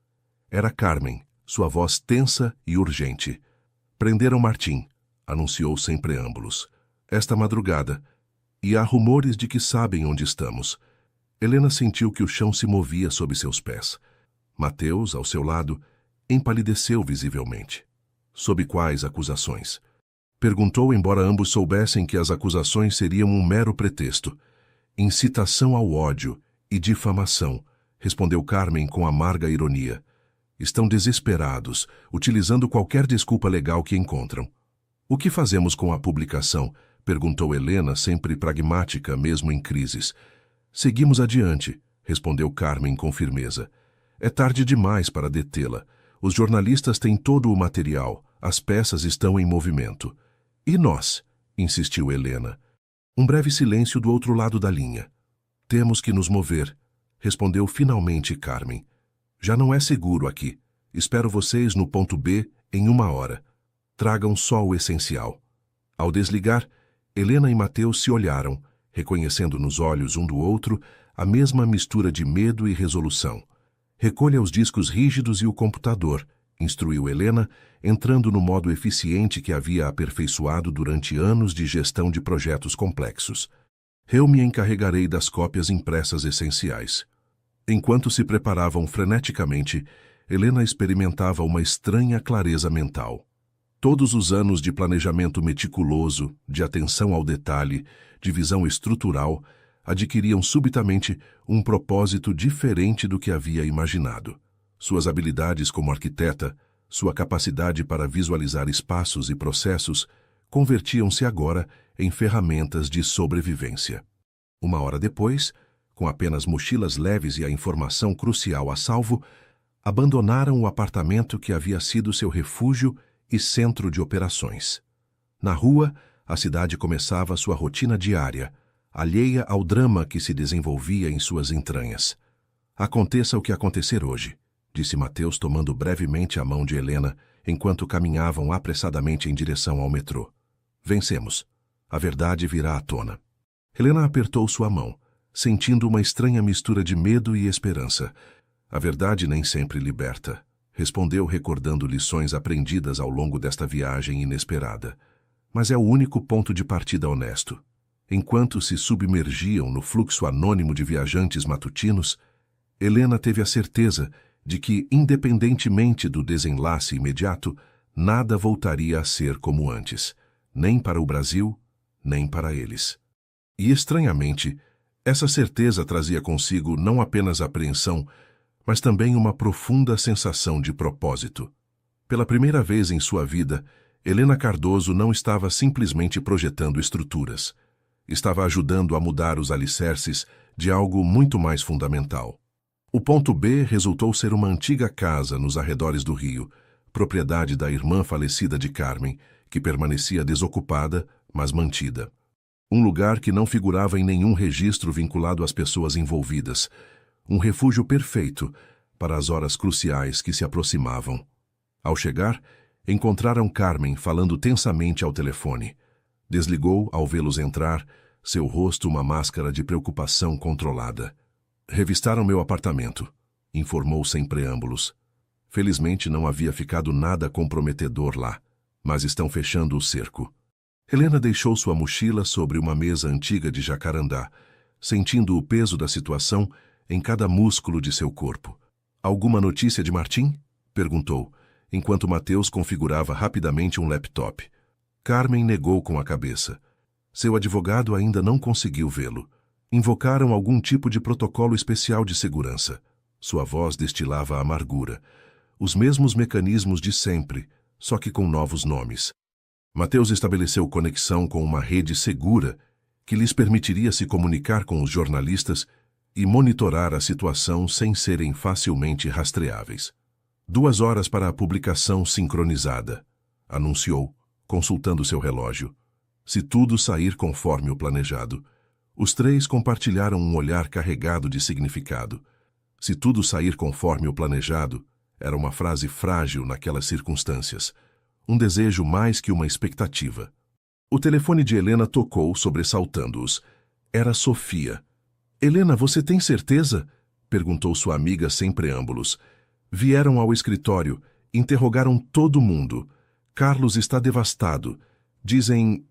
Era Carmen, sua voz tensa e urgente. Prenderam Martim, anunciou sem preâmbulos. Esta madrugada. E há rumores de que sabem onde estamos. Helena sentiu que o chão se movia sob seus pés. Mateus, ao seu lado, empalideceu visivelmente. Sob quais acusações? Perguntou, embora ambos soubessem que as acusações seriam um mero pretexto. Incitação ao ódio e difamação, respondeu Carmen com amarga ironia. Estão desesperados, utilizando qualquer desculpa legal que encontram. O que fazemos com a publicação? Perguntou Helena, sempre pragmática, mesmo em crises. Seguimos adiante, respondeu Carmen com firmeza. É tarde demais para detê-la. Os jornalistas têm todo o material, as peças estão em movimento. E nós? Insistiu Helena. Um breve silêncio do outro lado da linha. Temos que nos mover, respondeu finalmente Carmen. Já não é seguro aqui. Espero vocês no ponto B em 1 hora. Tragam só o essencial. Ao desligar, Helena e Mateus se olharam, reconhecendo nos olhos um do outro a mesma mistura de medo e resolução. Recolha os discos rígidos e o computador, instruiu Helena, entrando no modo eficiente que havia aperfeiçoado durante anos de gestão de projetos complexos. Eu me encarregarei das cópias impressas essenciais. Enquanto se preparavam freneticamente, Helena experimentava uma estranha clareza mental. Todos os anos de planejamento meticuloso, de atenção ao detalhe, de visão estrutural, adquiriam subitamente um propósito diferente do que havia imaginado. Suas habilidades como arquiteta, sua capacidade para visualizar espaços e processos, convertiam-se agora em ferramentas de sobrevivência. 1 hora depois, com apenas mochilas leves e a informação crucial a salvo, abandonaram o apartamento que havia sido seu refúgio e centro de operações. Na rua, a cidade começava sua rotina diária, alheia ao drama que se desenvolvia em suas entranhas. Aconteça o que acontecer hoje, disse Mateus tomando brevemente a mão de Helena, enquanto caminhavam apressadamente em direção ao metrô. Vencemos. A verdade virá à tona. Helena apertou sua mão, sentindo uma estranha mistura de medo e esperança. A verdade nem sempre liberta, respondeu recordando lições aprendidas ao longo desta viagem inesperada. Mas é o único ponto de partida honesto. Enquanto se submergiam no fluxo anônimo de viajantes matutinos, Helena teve a certeza de que, independentemente do desenlace imediato, nada voltaria a ser como antes, nem para o Brasil, nem para eles. E, estranhamente, essa certeza trazia consigo não apenas apreensão, mas também uma profunda sensação de propósito. Pela primeira vez em sua vida, Helena Cardoso não estava simplesmente projetando estruturas. Estava ajudando a mudar os alicerces de algo muito mais fundamental. O ponto B resultou ser uma antiga casa nos arredores do Rio, propriedade da irmã falecida de Carmen, que permanecia desocupada, mas mantida. Um lugar que não figurava em nenhum registro vinculado às pessoas envolvidas. Um refúgio perfeito para as horas cruciais que se aproximavam. Ao chegar, encontraram Carmen falando tensamente ao telefone. Desligou ao vê-los entrar, seu rosto uma máscara de preocupação controlada. Revistaram meu apartamento, informou sem preâmbulos. Felizmente não havia ficado nada comprometedor lá, mas estão fechando o cerco. Helena deixou sua mochila sobre uma mesa antiga de jacarandá, sentindo o peso da situação em cada músculo de seu corpo. Alguma notícia de Martim? Perguntou, enquanto Mateus configurava rapidamente um laptop. Carmen negou com a cabeça. Seu advogado ainda não conseguiu vê-lo. Invocaram algum tipo de protocolo especial de segurança. Sua voz destilava amargura. Os mesmos mecanismos de sempre, só que com novos nomes. Mateus estabeleceu conexão com uma rede segura que lhes permitiria se comunicar com os jornalistas e monitorar a situação sem serem facilmente rastreáveis. 2 horas para a publicação sincronizada, anunciou, consultando seu relógio. Se tudo sair conforme o planejado. Os 3 compartilharam um olhar carregado de significado. Se tudo sair conforme o planejado, era uma frase frágil naquelas circunstâncias. Um desejo mais que uma expectativa. O telefone de Helena tocou, sobressaltando-os. Era Sofia. Helena, você tem certeza? Perguntou sua amiga sem preâmbulos. Vieram ao escritório, interrogaram todo mundo. Carlos está devastado. Dizem...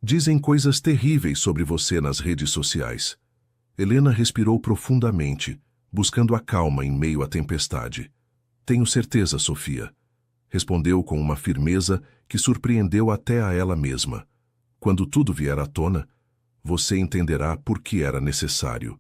Dizem coisas terríveis sobre você nas redes sociais. Helena respirou profundamente, buscando a calma em meio à tempestade. Tenho certeza, Sofia. Respondeu com uma firmeza que surpreendeu até a ela mesma. Quando tudo vier à tona, você entenderá por que era necessário.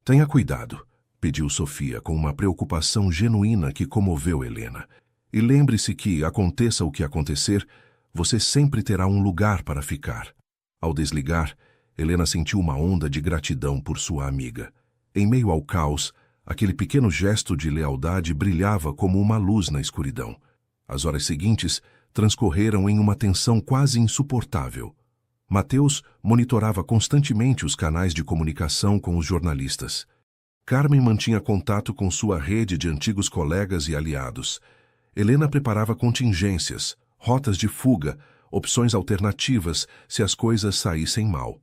Tenha cuidado, pediu Sofia com uma preocupação genuína que comoveu Helena. E lembre-se que, aconteça o que acontecer, você sempre terá um lugar para ficar. Ao desligar, Helena sentiu uma onda de gratidão por sua amiga. Em meio ao caos, aquele pequeno gesto de lealdade brilhava como uma luz na escuridão. As horas seguintes transcorreram em uma tensão quase insuportável. Mateus monitorava constantemente os canais de comunicação com os jornalistas. Carmen mantinha contato com sua rede de antigos colegas e aliados. Helena preparava contingências, rotas de fuga, opções alternativas se as coisas saíssem mal.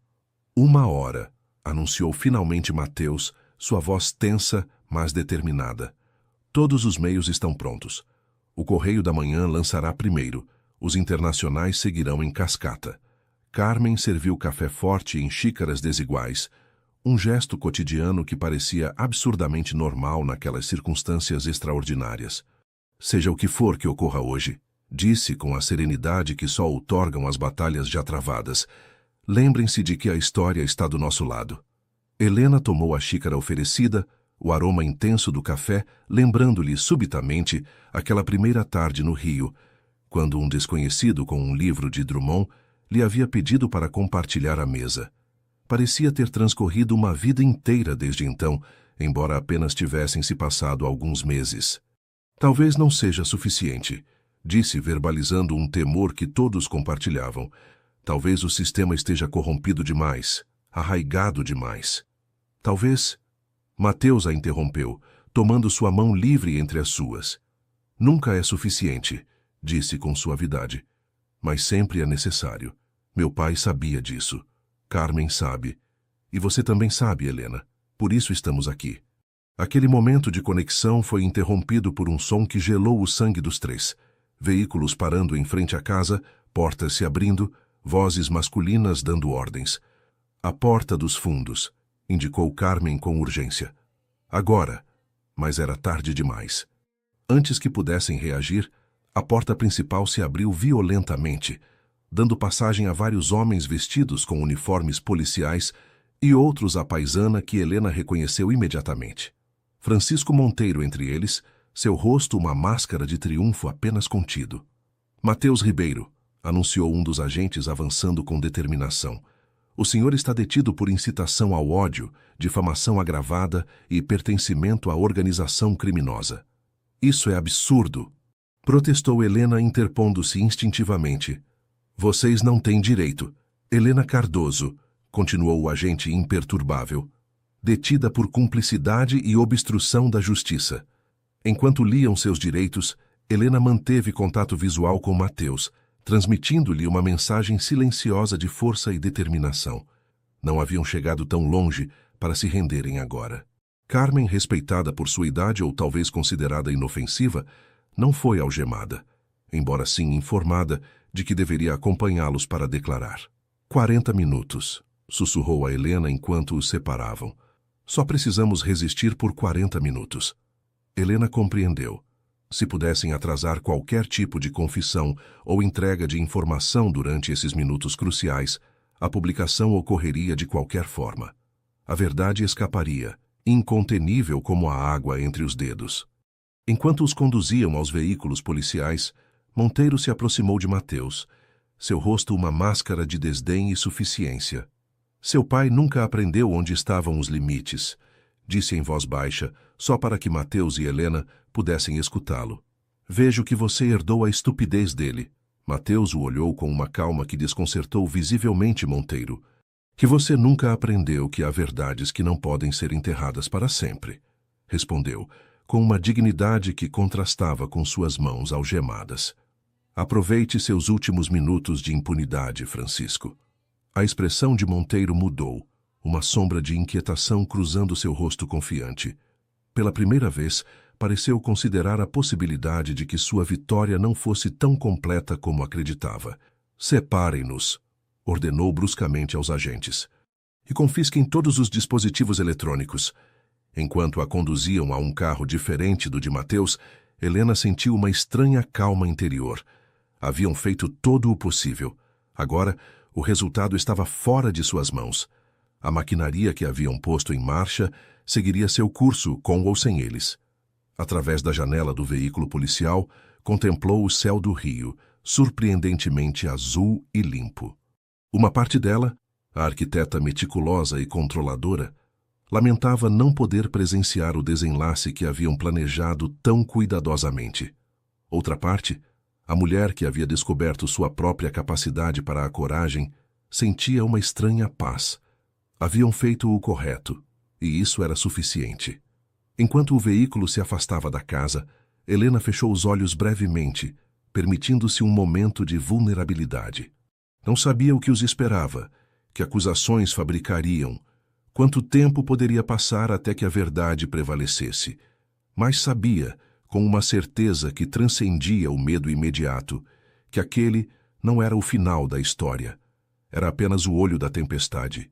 1 hora, anunciou finalmente Mateus, sua voz tensa, mas determinada. Todos os meios estão prontos. O Correio da Manhã lançará primeiro. Os internacionais seguirão em cascata. Carmen serviu café forte em xícaras desiguais, um gesto cotidiano que parecia absurdamente normal naquelas circunstâncias extraordinárias. Seja o que for que ocorra hoje, disse com a serenidade que só outorgam as batalhas já travadas, lembrem-se de que a história está do nosso lado. Helena tomou a xícara oferecida, o aroma intenso do café, lembrando-lhe subitamente aquela primeira tarde no Rio, quando um desconhecido com um livro de Drummond lhe havia pedido para compartilhar a mesa. Parecia ter transcorrido uma vida inteira desde então, embora apenas tivessem se passado alguns meses. Talvez não seja suficiente, disse verbalizando um temor que todos compartilhavam. Talvez o sistema esteja corrompido demais, arraigado demais. Talvez... Mateus a interrompeu, tomando sua mão livre entre as suas. Nunca é suficiente, disse com suavidade. Mas sempre é necessário. Meu pai sabia disso. Carmen sabe. E você também sabe, Helena. Por isso estamos aqui. Aquele momento de conexão foi interrompido por um som que gelou o sangue dos três. Veículos parando em frente à casa, portas se abrindo, vozes masculinas dando ordens. A porta dos fundos, indicou Carmen com urgência. Agora, mas era tarde demais. Antes que pudessem reagir, a porta principal se abriu violentamente, dando passagem a vários homens vestidos com uniformes policiais e outros à paisana que Helena reconheceu imediatamente. Francisco Monteiro entre eles, seu rosto uma máscara de triunfo apenas contido. Mateus Ribeiro, anunciou um dos agentes avançando com determinação. O senhor está detido por incitação ao ódio, difamação agravada e pertencimento à organização criminosa. Isso é absurdo, protestou Helena interpondo-se instintivamente. Vocês não têm direito. Helena Cardoso, continuou o agente imperturbável, detida por cumplicidade e obstrução da justiça. Enquanto liam seus direitos, Helena manteve contato visual com Mateus, transmitindo-lhe uma mensagem silenciosa de força e determinação. Não haviam chegado tão longe para se renderem agora. Carmen, respeitada por sua idade ou talvez considerada inofensiva, não foi algemada, embora sim informada de que deveria acompanhá-los para declarar. 40 minutos, sussurrou a Helena enquanto os separavam. Só precisamos resistir por 40 minutos. Helena compreendeu. Se pudessem atrasar qualquer tipo de confissão ou entrega de informação durante esses minutos cruciais, a publicação ocorreria de qualquer forma. A verdade escaparia, incontenível como a água entre os dedos. Enquanto os conduziam aos veículos policiais, Monteiro se aproximou de Mateus, seu rosto uma máscara de desdém e suficiência. Seu pai nunca aprendeu onde estavam os limites, disse em voz baixa, só para que Mateus e Helena pudessem escutá-lo. Vejo que você herdou a estupidez dele. Mateus o olhou com uma calma que desconcertou visivelmente Monteiro. Que você nunca aprendeu que há verdades que não podem ser enterradas para sempre, respondeu, com uma dignidade que contrastava com suas mãos algemadas. Aproveite seus últimos minutos de impunidade, Francisco. A expressão de Monteiro mudou, uma sombra de inquietação cruzando seu rosto confiante. Pela primeira vez, pareceu considerar a possibilidade de que sua vitória não fosse tão completa como acreditava. Separem-nos, ordenou ordenou bruscamente aos agentes. E confisquem todos os dispositivos eletrônicos. Enquanto a conduziam a um carro diferente do de Mateus, Helena sentiu uma estranha calma interior. Haviam feito todo o possível. Agora, o resultado estava fora de suas mãos. A maquinaria que haviam posto em marcha seguiria seu curso com ou sem eles. Através da janela do veículo policial, contemplou o céu do rio, surpreendentemente azul e limpo. Uma parte dela, a arquiteta meticulosa e controladora, lamentava não poder presenciar o desenlace que haviam planejado tão cuidadosamente. Outra parte, a mulher que havia descoberto sua própria capacidade para a coragem, sentia uma estranha paz. Haviam feito o correto, e isso era suficiente. Enquanto o veículo se afastava da casa, Helena fechou os olhos brevemente, permitindo-se um momento de vulnerabilidade. Não sabia o que os esperava, que acusações fabricariam, quanto tempo poderia passar até que a verdade prevalecesse. Mas sabia, com uma certeza que transcendia o medo imediato, que aquele não era o final da história. Era apenas o olho da tempestade.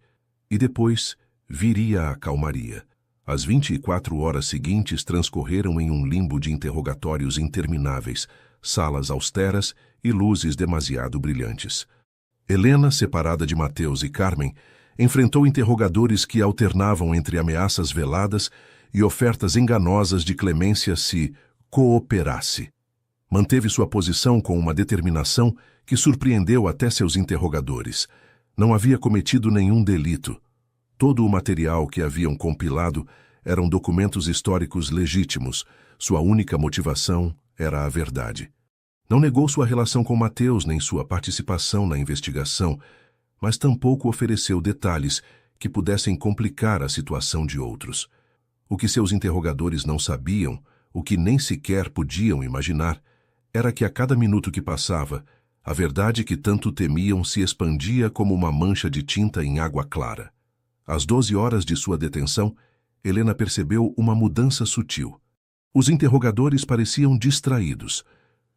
E depois viria a calmaria. As 24 horas seguintes transcorreram em um limbo de interrogatórios intermináveis, salas austeras e luzes demasiado brilhantes. Helena, separada de Mateus e Carmen, enfrentou interrogadores que alternavam entre ameaças veladas e ofertas enganosas de clemência se cooperasse. Manteve sua posição com uma determinação que surpreendeu até seus interrogadores. Não havia cometido nenhum delito. Todo o material que haviam compilado eram documentos históricos legítimos. Sua única motivação era a verdade. Não negou sua relação com Mateus nem sua participação na investigação, mas tampouco ofereceu detalhes que pudessem complicar a situação de outros. O que seus interrogadores não sabiam, o que nem sequer podiam imaginar, era que a cada minuto que passava, a verdade que tanto temiam se expandia como uma mancha de tinta em água clara. Às 12 horas de sua detenção, Helena percebeu uma mudança sutil. Os interrogadores pareciam distraídos.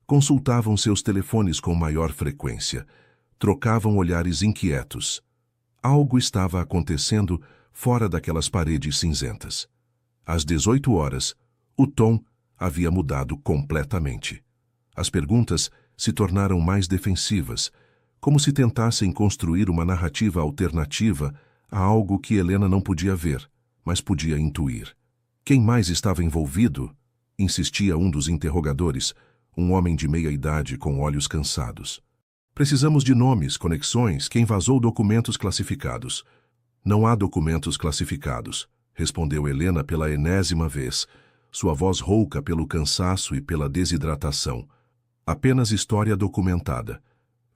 Consultavam seus telefones com maior frequência. Trocavam olhares inquietos. Algo estava acontecendo fora daquelas paredes cinzentas. Às 18 horas, o tom havia mudado completamente. As perguntas se tornaram mais defensivas, como se tentassem construir uma narrativa alternativa a algo que Helena não podia ver, mas podia intuir. Quem mais estava envolvido? Insistia um dos interrogadores, um homem de meia idade com olhos cansados. Precisamos de nomes, conexões, quem vazou documentos classificados. Não há documentos classificados, respondeu Helena pela enésima vez, sua voz rouca pelo cansaço e pela desidratação. Apenas história documentada.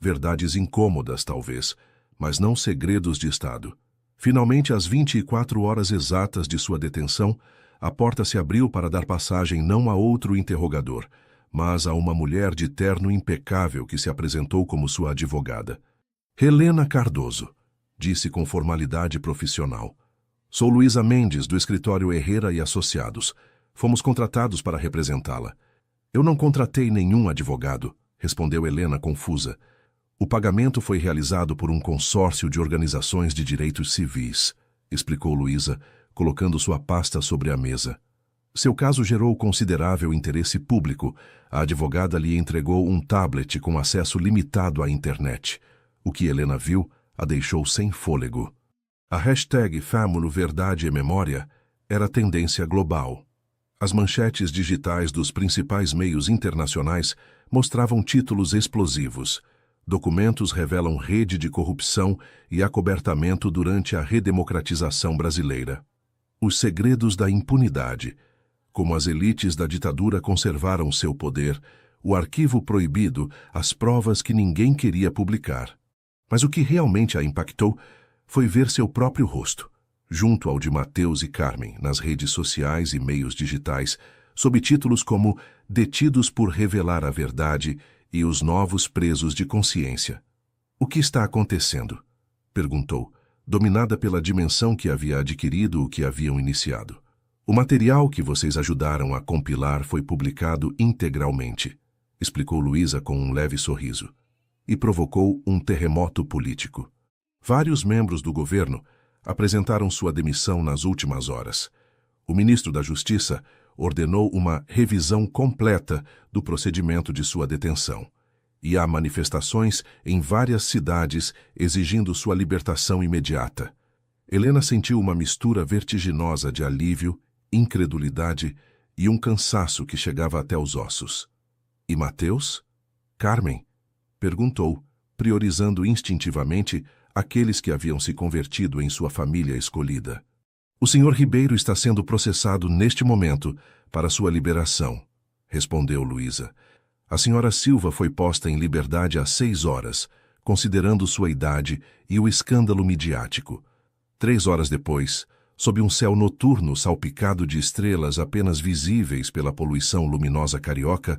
Verdades incômodas, talvez, mas não segredos de Estado. Finalmente, às 24 horas exatas de sua detenção, a porta se abriu para dar passagem não a outro interrogador, mas a uma mulher de terno impecável que se apresentou como sua advogada. Helena Cardoso, disse com formalidade profissional. Sou Luísa Mendes, do escritório Herrera e Associados. Fomos contratados para representá-la. Eu não contratei nenhum advogado, respondeu Helena confusa. O pagamento foi realizado por um consórcio de organizações de direitos civis, explicou Luísa, colocando sua pasta sobre a mesa. Seu caso gerou considerável interesse público. A advogada lhe entregou um tablet com acesso limitado à internet. O que Helena viu a deixou sem fôlego. A hashtag Fámulo Verdade e Memória era tendência global. As manchetes digitais dos principais meios internacionais mostravam títulos explosivos. Documentos revelam rede de corrupção e acobertamento durante a redemocratização brasileira. Os segredos da impunidade. Como as elites da ditadura conservaram seu poder, o arquivo proibido, as provas que ninguém queria publicar. Mas o que realmente a impactou foi ver seu próprio rosto, junto ao de Mateus e Carmen, nas redes sociais e meios digitais, sob títulos como Detidos por Revelar a Verdade e os Novos Presos de Consciência. O que está acontecendo? Perguntou, dominada pela dimensão que havia adquirido o que haviam iniciado. O material que vocês ajudaram a compilar foi publicado integralmente, explicou Luísa com um leve sorriso. e provocou um terremoto político. Vários membros do governo apresentaram sua demissão nas últimas horas. O ministro da Justiça ordenou uma revisão completa do procedimento de sua detenção. E há manifestações em várias cidades exigindo sua libertação imediata. Helena sentiu uma mistura vertiginosa de alívio, incredulidade e um cansaço que chegava até os ossos. E Mateus? Carmen? Perguntou, priorizando instintivamente aqueles que haviam se convertido em sua família escolhida. O Sr. Ribeiro está sendo processado neste momento para sua liberação, respondeu Luísa. A Sra. Silva foi posta em liberdade às 6 horas, considerando sua idade e o escândalo midiático. 3 horas depois, sob um céu noturno salpicado de estrelas apenas visíveis pela poluição luminosa carioca,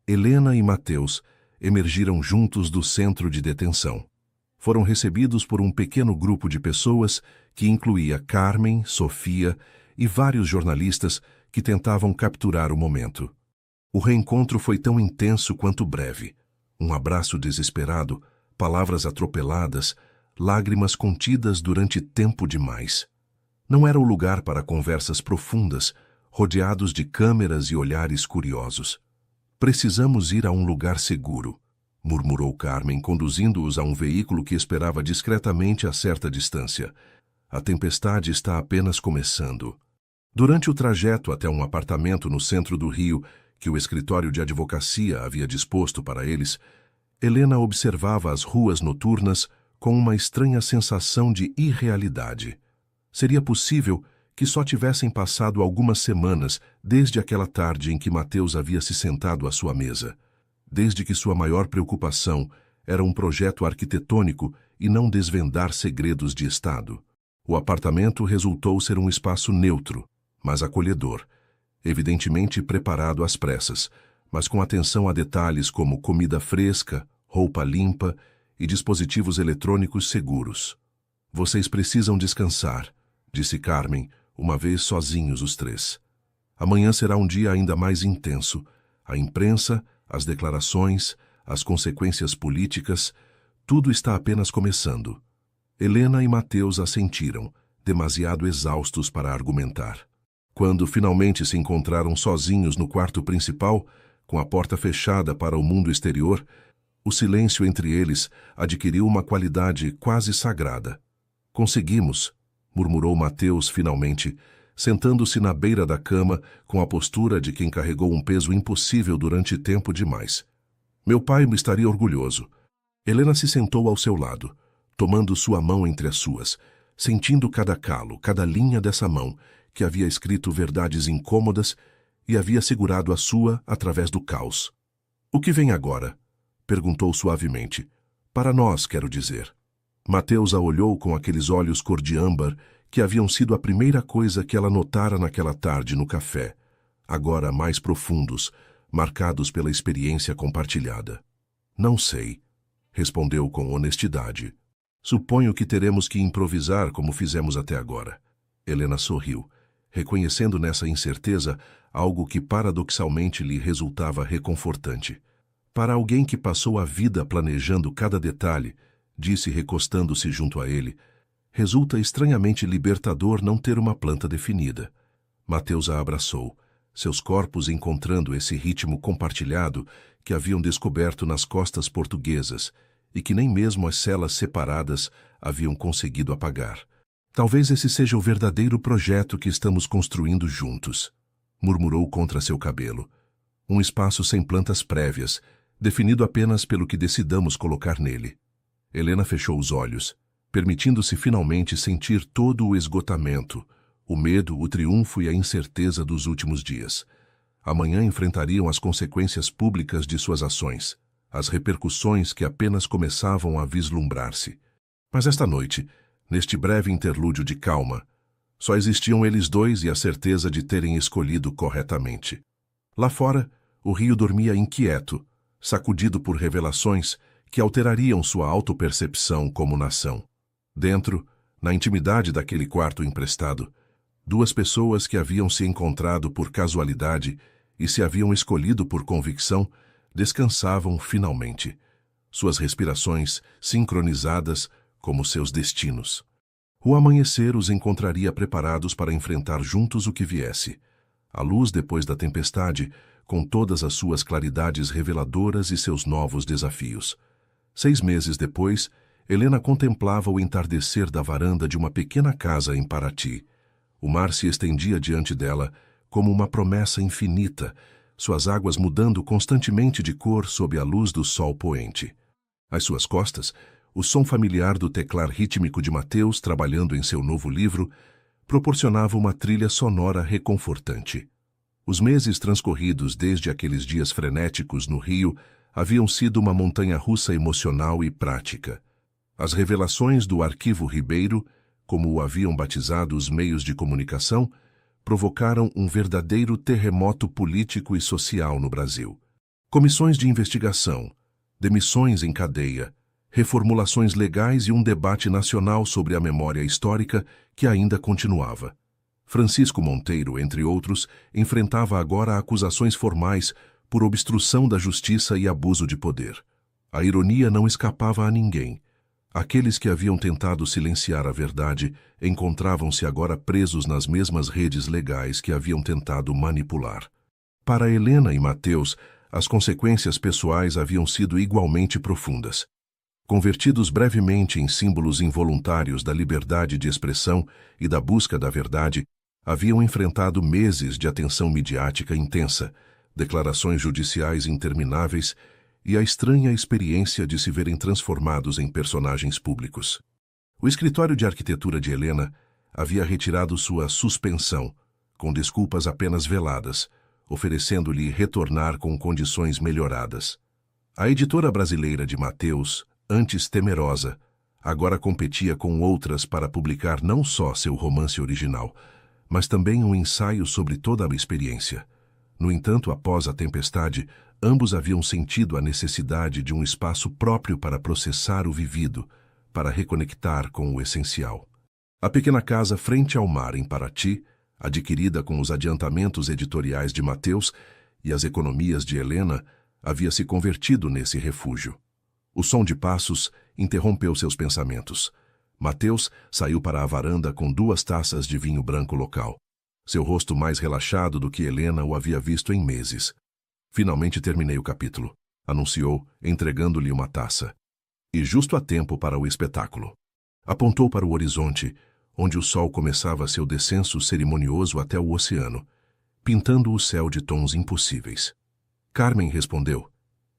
Helena e Mateus emergiram juntos do centro de detenção. Foram recebidos por um pequeno grupo de pessoas que incluía Carmen, Sofia e vários jornalistas que tentavam capturar o momento. O reencontro foi tão intenso quanto breve. Um abraço desesperado, palavras atropeladas, lágrimas contidas durante tempo demais. Não era o lugar para conversas profundas, rodeados de câmeras e olhares curiosos. Precisamos ir a um lugar seguro, murmurou Carmen, conduzindo-os a um veículo que esperava discretamente a certa distância. A tempestade está apenas começando. Durante o trajeto até um apartamento no centro do Rio, que o escritório de advocacia havia disposto para eles, Helena observava as ruas noturnas com uma estranha sensação de irrealidade. Seria possível que só tivessem passado algumas semanas desde aquela tarde em que Mateus havia se sentado à sua mesa, desde que sua maior preocupação era um projeto arquitetônico e não desvendar segredos de Estado. O apartamento resultou ser um espaço neutro, mas acolhedor, evidentemente preparado às pressas, mas com atenção a detalhes como comida fresca, roupa limpa e dispositivos eletrônicos seguros. Vocês precisam descansar, disse Carmen, uma vez sozinhos os três. Amanhã será um dia ainda mais intenso. A imprensa, as declarações, as consequências políticas, tudo está apenas começando. Helena e Mateus assentiram, demasiado exaustos para argumentar. Quando finalmente se encontraram sozinhos no quarto principal, com a porta fechada para o mundo exterior, o silêncio entre eles adquiriu uma qualidade quase sagrada. Conseguimos, murmurou Mateus finalmente, sentando-se na beira da cama com a postura de quem carregou um peso impossível durante tempo demais. Meu pai me estaria orgulhoso. Helena se sentou ao seu lado, tomando sua mão entre as suas, sentindo cada calo, cada linha dessa mão, que havia escrito verdades incômodas e havia segurado a sua através do caos. O que vem agora? Perguntou suavemente. Para nós, quero dizer. Mateus a olhou com aqueles olhos cor de âmbar que haviam sido a primeira coisa que ela notara naquela tarde no café, agora mais profundos, marcados pela experiência compartilhada. Não sei, respondeu com honestidade. Suponho que teremos que improvisar como fizemos até agora. Helena sorriu, reconhecendo nessa incerteza algo que paradoxalmente lhe resultava reconfortante. Para alguém que passou a vida planejando cada detalhe, disse recostando-se junto a ele, resulta estranhamente libertador não ter uma planta definida. Mateus a abraçou, seus corpos encontrando esse ritmo compartilhado que haviam descoberto nas costas portuguesas e que nem mesmo as celas separadas haviam conseguido apagar. Talvez esse seja o verdadeiro projeto que estamos construindo juntos, murmurou contra seu cabelo. Um espaço sem plantas prévias, definido apenas pelo que decidamos colocar nele. Helena fechou os olhos, permitindo-se finalmente sentir todo o esgotamento, o medo, o triunfo e a incerteza dos últimos dias. Amanhã enfrentariam as consequências públicas de suas ações, as repercussões que apenas começavam a vislumbrar-se. Mas esta noite, neste breve interlúdio de calma, só existiam eles dois e a certeza de terem escolhido corretamente. Lá fora, o rio dormia inquieto, sacudido por revelações que alterariam sua autopercepção como nação. Dentro, na intimidade daquele quarto emprestado, duas pessoas que haviam se encontrado por casualidade e se haviam escolhido por convicção, descansavam finalmente. suas respirações sincronizadas como seus destinos. O amanhecer os encontraria preparados para enfrentar juntos o que viesse. A luz depois da tempestade, com todas as suas claridades reveladoras e seus novos desafios. 6 meses depois, Helena contemplava o entardecer da varanda de uma pequena casa em Paraty. O mar se estendia diante dela como uma promessa infinita, suas águas mudando constantemente de cor sob a luz do sol poente. Às suas costas, o som familiar do teclar rítmico de Mateus, trabalhando em seu novo livro, proporcionava uma trilha sonora reconfortante. Os meses transcorridos desde aqueles dias frenéticos no Rio haviam sido uma montanha-russa emocional e prática. As revelações do Arquivo Ribeiro, como o haviam batizado os meios de comunicação, provocaram um verdadeiro terremoto político e social no Brasil. Comissões de investigação, demissões em cadeia, reformulações legais e um debate nacional sobre a memória histórica que ainda continuava. Francisco Monteiro, entre outros, enfrentava agora acusações formais por obstrução da justiça e abuso de poder. A ironia não escapava a ninguém. Aqueles que haviam tentado silenciar a verdade encontravam-se agora presos nas mesmas redes legais que haviam tentado manipular. Para Helena e Mateus, as consequências pessoais haviam sido igualmente profundas. Convertidos brevemente em símbolos involuntários da liberdade de expressão e da busca da verdade, haviam enfrentado meses de atenção midiática intensa, declarações judiciais intermináveis e a estranha experiência de se verem transformados em personagens públicos. O escritório de arquitetura de Helena havia retirado sua suspensão, com desculpas apenas veladas, oferecendo-lhe retornar com condições melhoradas. A editora brasileira de Mateus, antes temerosa, agora competia com outras para publicar não só seu romance original, mas também um ensaio sobre toda a experiência. No entanto, após a tempestade, ambos haviam sentido a necessidade de um espaço próprio para processar o vivido, para reconectar com o essencial. A pequena casa frente ao mar em Paraty, adquirida com os adiantamentos editoriais de Mateus e as economias de Helena, havia se convertido nesse refúgio. O som de passos interrompeu seus pensamentos. Mateus saiu para a varanda com 2 taças de vinho branco local. Seu rosto mais relaxado do que Helena o havia visto em meses. Finalmente terminei o capítulo, anunciou, entregando-lhe uma taça. E justo a tempo para o espetáculo. Apontou para o horizonte, onde o sol começava seu descenso cerimonioso até o oceano, pintando o céu de tons impossíveis. Carmen respondeu,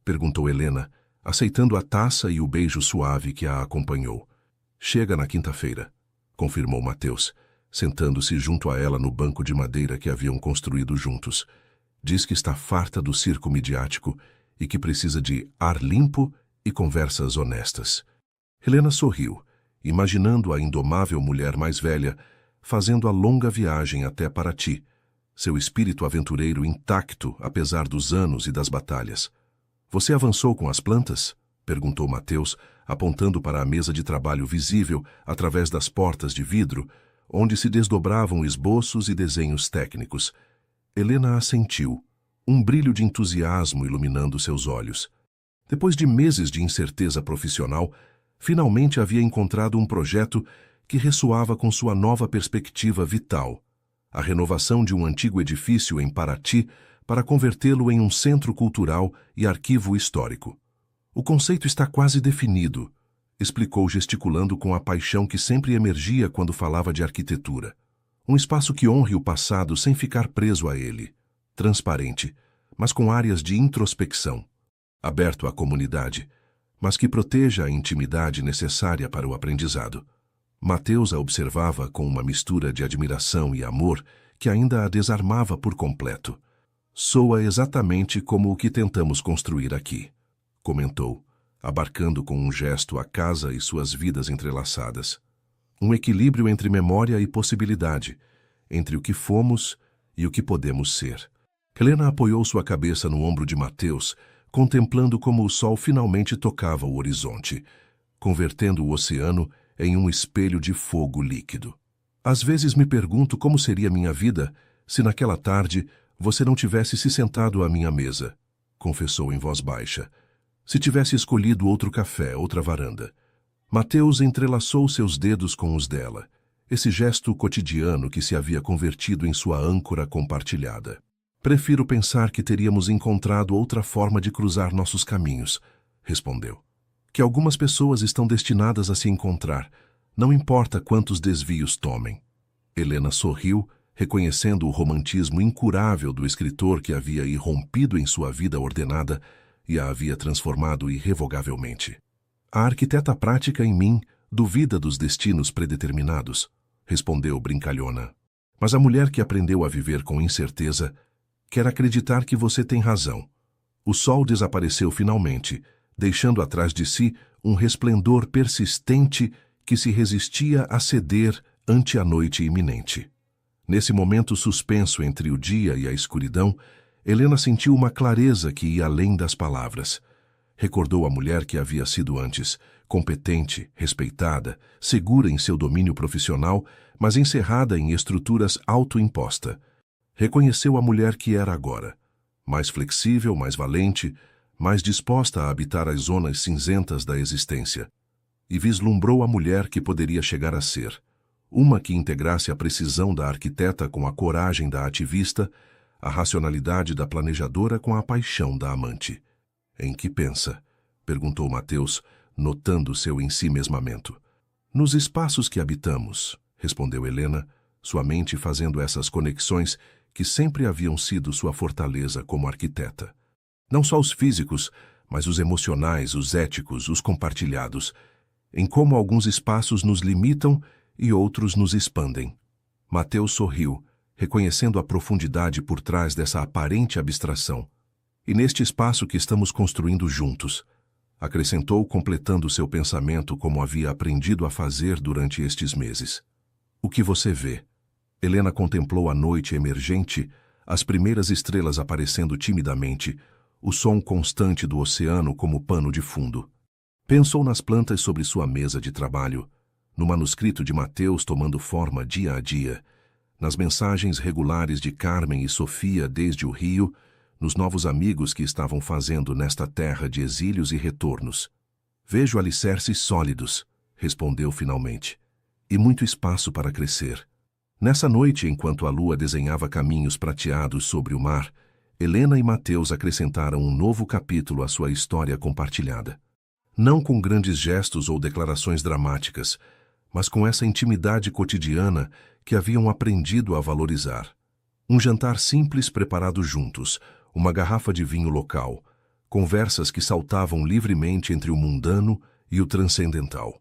perguntou Helena, aceitando a taça e o beijo suave que a acompanhou. Chega na quinta-feira, confirmou Mateus, sentando-se junto a ela no banco de madeira que haviam construído juntos. Diz que está farta do circo midiático e que precisa de ar limpo e conversas honestas. Helena sorriu, imaginando a indomável mulher mais velha fazendo a longa viagem até Paraty, seu espírito aventureiro intacto apesar dos anos e das batalhas. Você avançou com as plantas? Perguntou Mateus, apontando para a mesa de trabalho visível através das portas de vidro, onde se desdobravam esboços e desenhos técnicos. Helena assentiu, um brilho de entusiasmo iluminando seus olhos. Depois de meses de incerteza profissional, finalmente havia encontrado um projeto que ressoava com sua nova perspectiva vital, a renovação de um antigo edifício em Paraty para convertê-lo em um centro cultural e arquivo histórico. O conceito está quase definido, explicou gesticulando com a paixão que sempre emergia quando falava de arquitetura. Um espaço que honre o passado sem ficar preso a ele, transparente, mas com áreas de introspecção, aberto à comunidade, mas que proteja a intimidade necessária para o aprendizado. Mateus a observava com uma mistura de admiração e amor que ainda a desarmava por completo. Soa exatamente como o que tentamos construir aqui, comentou, abarcando com um gesto a casa e suas vidas entrelaçadas. Um equilíbrio entre memória e possibilidade, entre o que fomos e o que podemos ser. Helena apoiou sua cabeça no ombro de Mateus, contemplando como o sol finalmente tocava o horizonte, convertendo o oceano em um espelho de fogo líquido. Às vezes me pergunto como seria minha vida se naquela tarde você não tivesse se sentado à minha mesa, confessou em voz baixa. Se tivesse escolhido outro café, outra varanda. Mateus entrelaçou seus dedos com os dela, esse gesto cotidiano que se havia convertido em sua âncora compartilhada. Prefiro pensar que teríamos encontrado outra forma de cruzar nossos caminhos, respondeu. Que algumas pessoas estão destinadas a se encontrar, não importa quantos desvios tomem. Helena sorriu, reconhecendo o romantismo incurável do escritor que havia irrompido em sua vida ordenada e a havia transformado irrevogavelmente. A arquiteta prática em mim duvida dos destinos predeterminados, respondeu brincalhona. Mas a mulher que aprendeu a viver com incerteza quer acreditar que você tem razão. O sol desapareceu finalmente, deixando atrás de si um resplendor persistente que se resistia a ceder ante a noite iminente. Nesse momento suspenso entre o dia e a escuridão, Helena sentiu uma clareza que ia além das palavras. Recordou a mulher que havia sido antes, competente, respeitada, segura em seu domínio profissional, mas encerrada em estruturas autoimpostas. Reconheceu a mulher que era agora, mais flexível, mais valente, mais disposta a habitar as zonas cinzentas da existência. E vislumbrou a mulher que poderia chegar a ser, uma que integrasse a precisão da arquiteta com a coragem da ativista, a racionalidade da planejadora com a paixão da amante. Em que pensa? Perguntou Mateus, notando seu ensimesmamento. Nos espaços que habitamos, respondeu Helena, sua mente fazendo essas conexões que sempre haviam sido sua fortaleza como arquiteta. Não só os físicos, mas os emocionais, os éticos, os compartilhados, em como alguns espaços nos limitam e outros nos expandem. Mateus sorriu, reconhecendo a profundidade por trás dessa aparente abstração. E neste espaço que estamos construindo juntos, acrescentou, completando seu pensamento como havia aprendido a fazer durante estes meses. O que você vê? Helena contemplou a noite emergente, as primeiras estrelas aparecendo timidamente, o som constante do oceano como pano de fundo. Pensou nas plantas sobre sua mesa de trabalho, no manuscrito de Mateus tomando forma dia a dia, nas mensagens regulares de Carmen e Sofia desde o Rio, nos novos amigos que estavam fazendo nesta terra de exílios e retornos. Vejo alicerces sólidos, respondeu finalmente, e muito espaço para crescer. Nessa noite, enquanto a lua desenhava caminhos prateados sobre o mar, Helena e Mateus acrescentaram um novo capítulo à sua história compartilhada. Não com grandes gestos ou declarações dramáticas, mas com essa intimidade cotidiana que haviam aprendido a valorizar. Um jantar simples preparado juntos, uma garrafa de vinho local, conversas que saltavam livremente entre o mundano e o transcendental.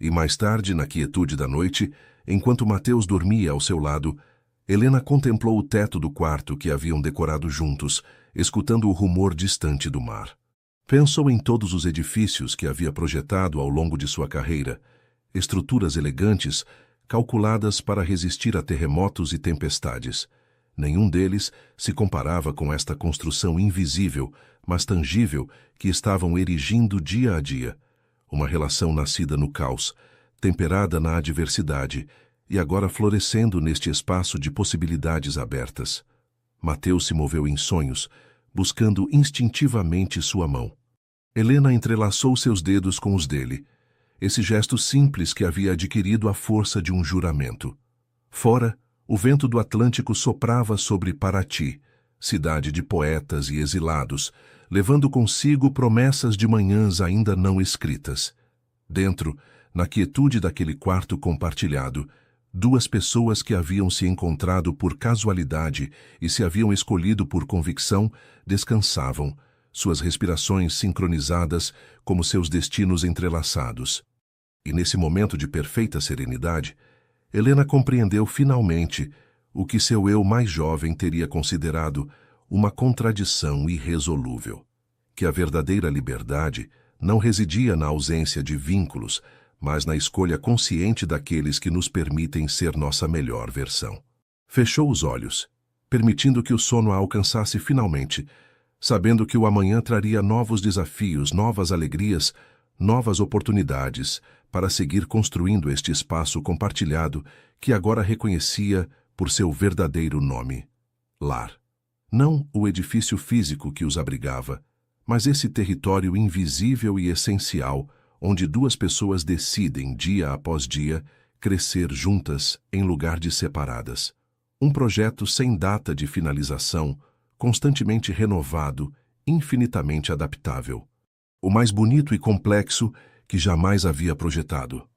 E mais tarde, na quietude da noite, enquanto Mateus dormia ao seu lado, Helena contemplou o teto do quarto que haviam decorado juntos, escutando o rumor distante do mar. Pensou em todos os edifícios que havia projetado ao longo de sua carreira, estruturas elegantes, calculadas para resistir a terremotos e tempestades. Nenhum deles se comparava com esta construção invisível, mas tangível, que estavam erigindo dia a dia. Uma relação nascida no caos, temperada na adversidade, e agora florescendo neste espaço de possibilidades abertas. Mateus se moveu em sonhos, buscando instintivamente sua mão. Helena entrelaçou seus dedos com os dele, esse gesto simples que havia adquirido a força de um juramento. Fora, o vento do Atlântico soprava sobre Paraty, cidade de poetas e exilados, levando consigo promessas de manhãs ainda não escritas. Dentro, na quietude daquele quarto compartilhado, duas pessoas que haviam se encontrado por casualidade e se haviam escolhido por convicção, descansavam, suas respirações sincronizadas como seus destinos entrelaçados. E nesse momento de perfeita serenidade, Helena compreendeu finalmente o que seu eu mais jovem teria considerado uma contradição irresolúvel, que a verdadeira liberdade não residia na ausência de vínculos, mas na escolha consciente daqueles que nos permitem ser nossa melhor versão. Fechou os olhos, permitindo que o sono a alcançasse finalmente, sabendo que o amanhã traria novos desafios, novas alegrias, novas oportunidades para seguir construindo este espaço compartilhado que agora reconhecia por seu verdadeiro nome: lar. Não o edifício físico que os abrigava, mas esse território invisível e essencial, onde duas pessoas decidem, dia após dia, crescer juntas em lugar de separadas. Um projeto sem data de finalização, constantemente renovado, infinitamente adaptável. O mais bonito e complexo que jamais havia projetado.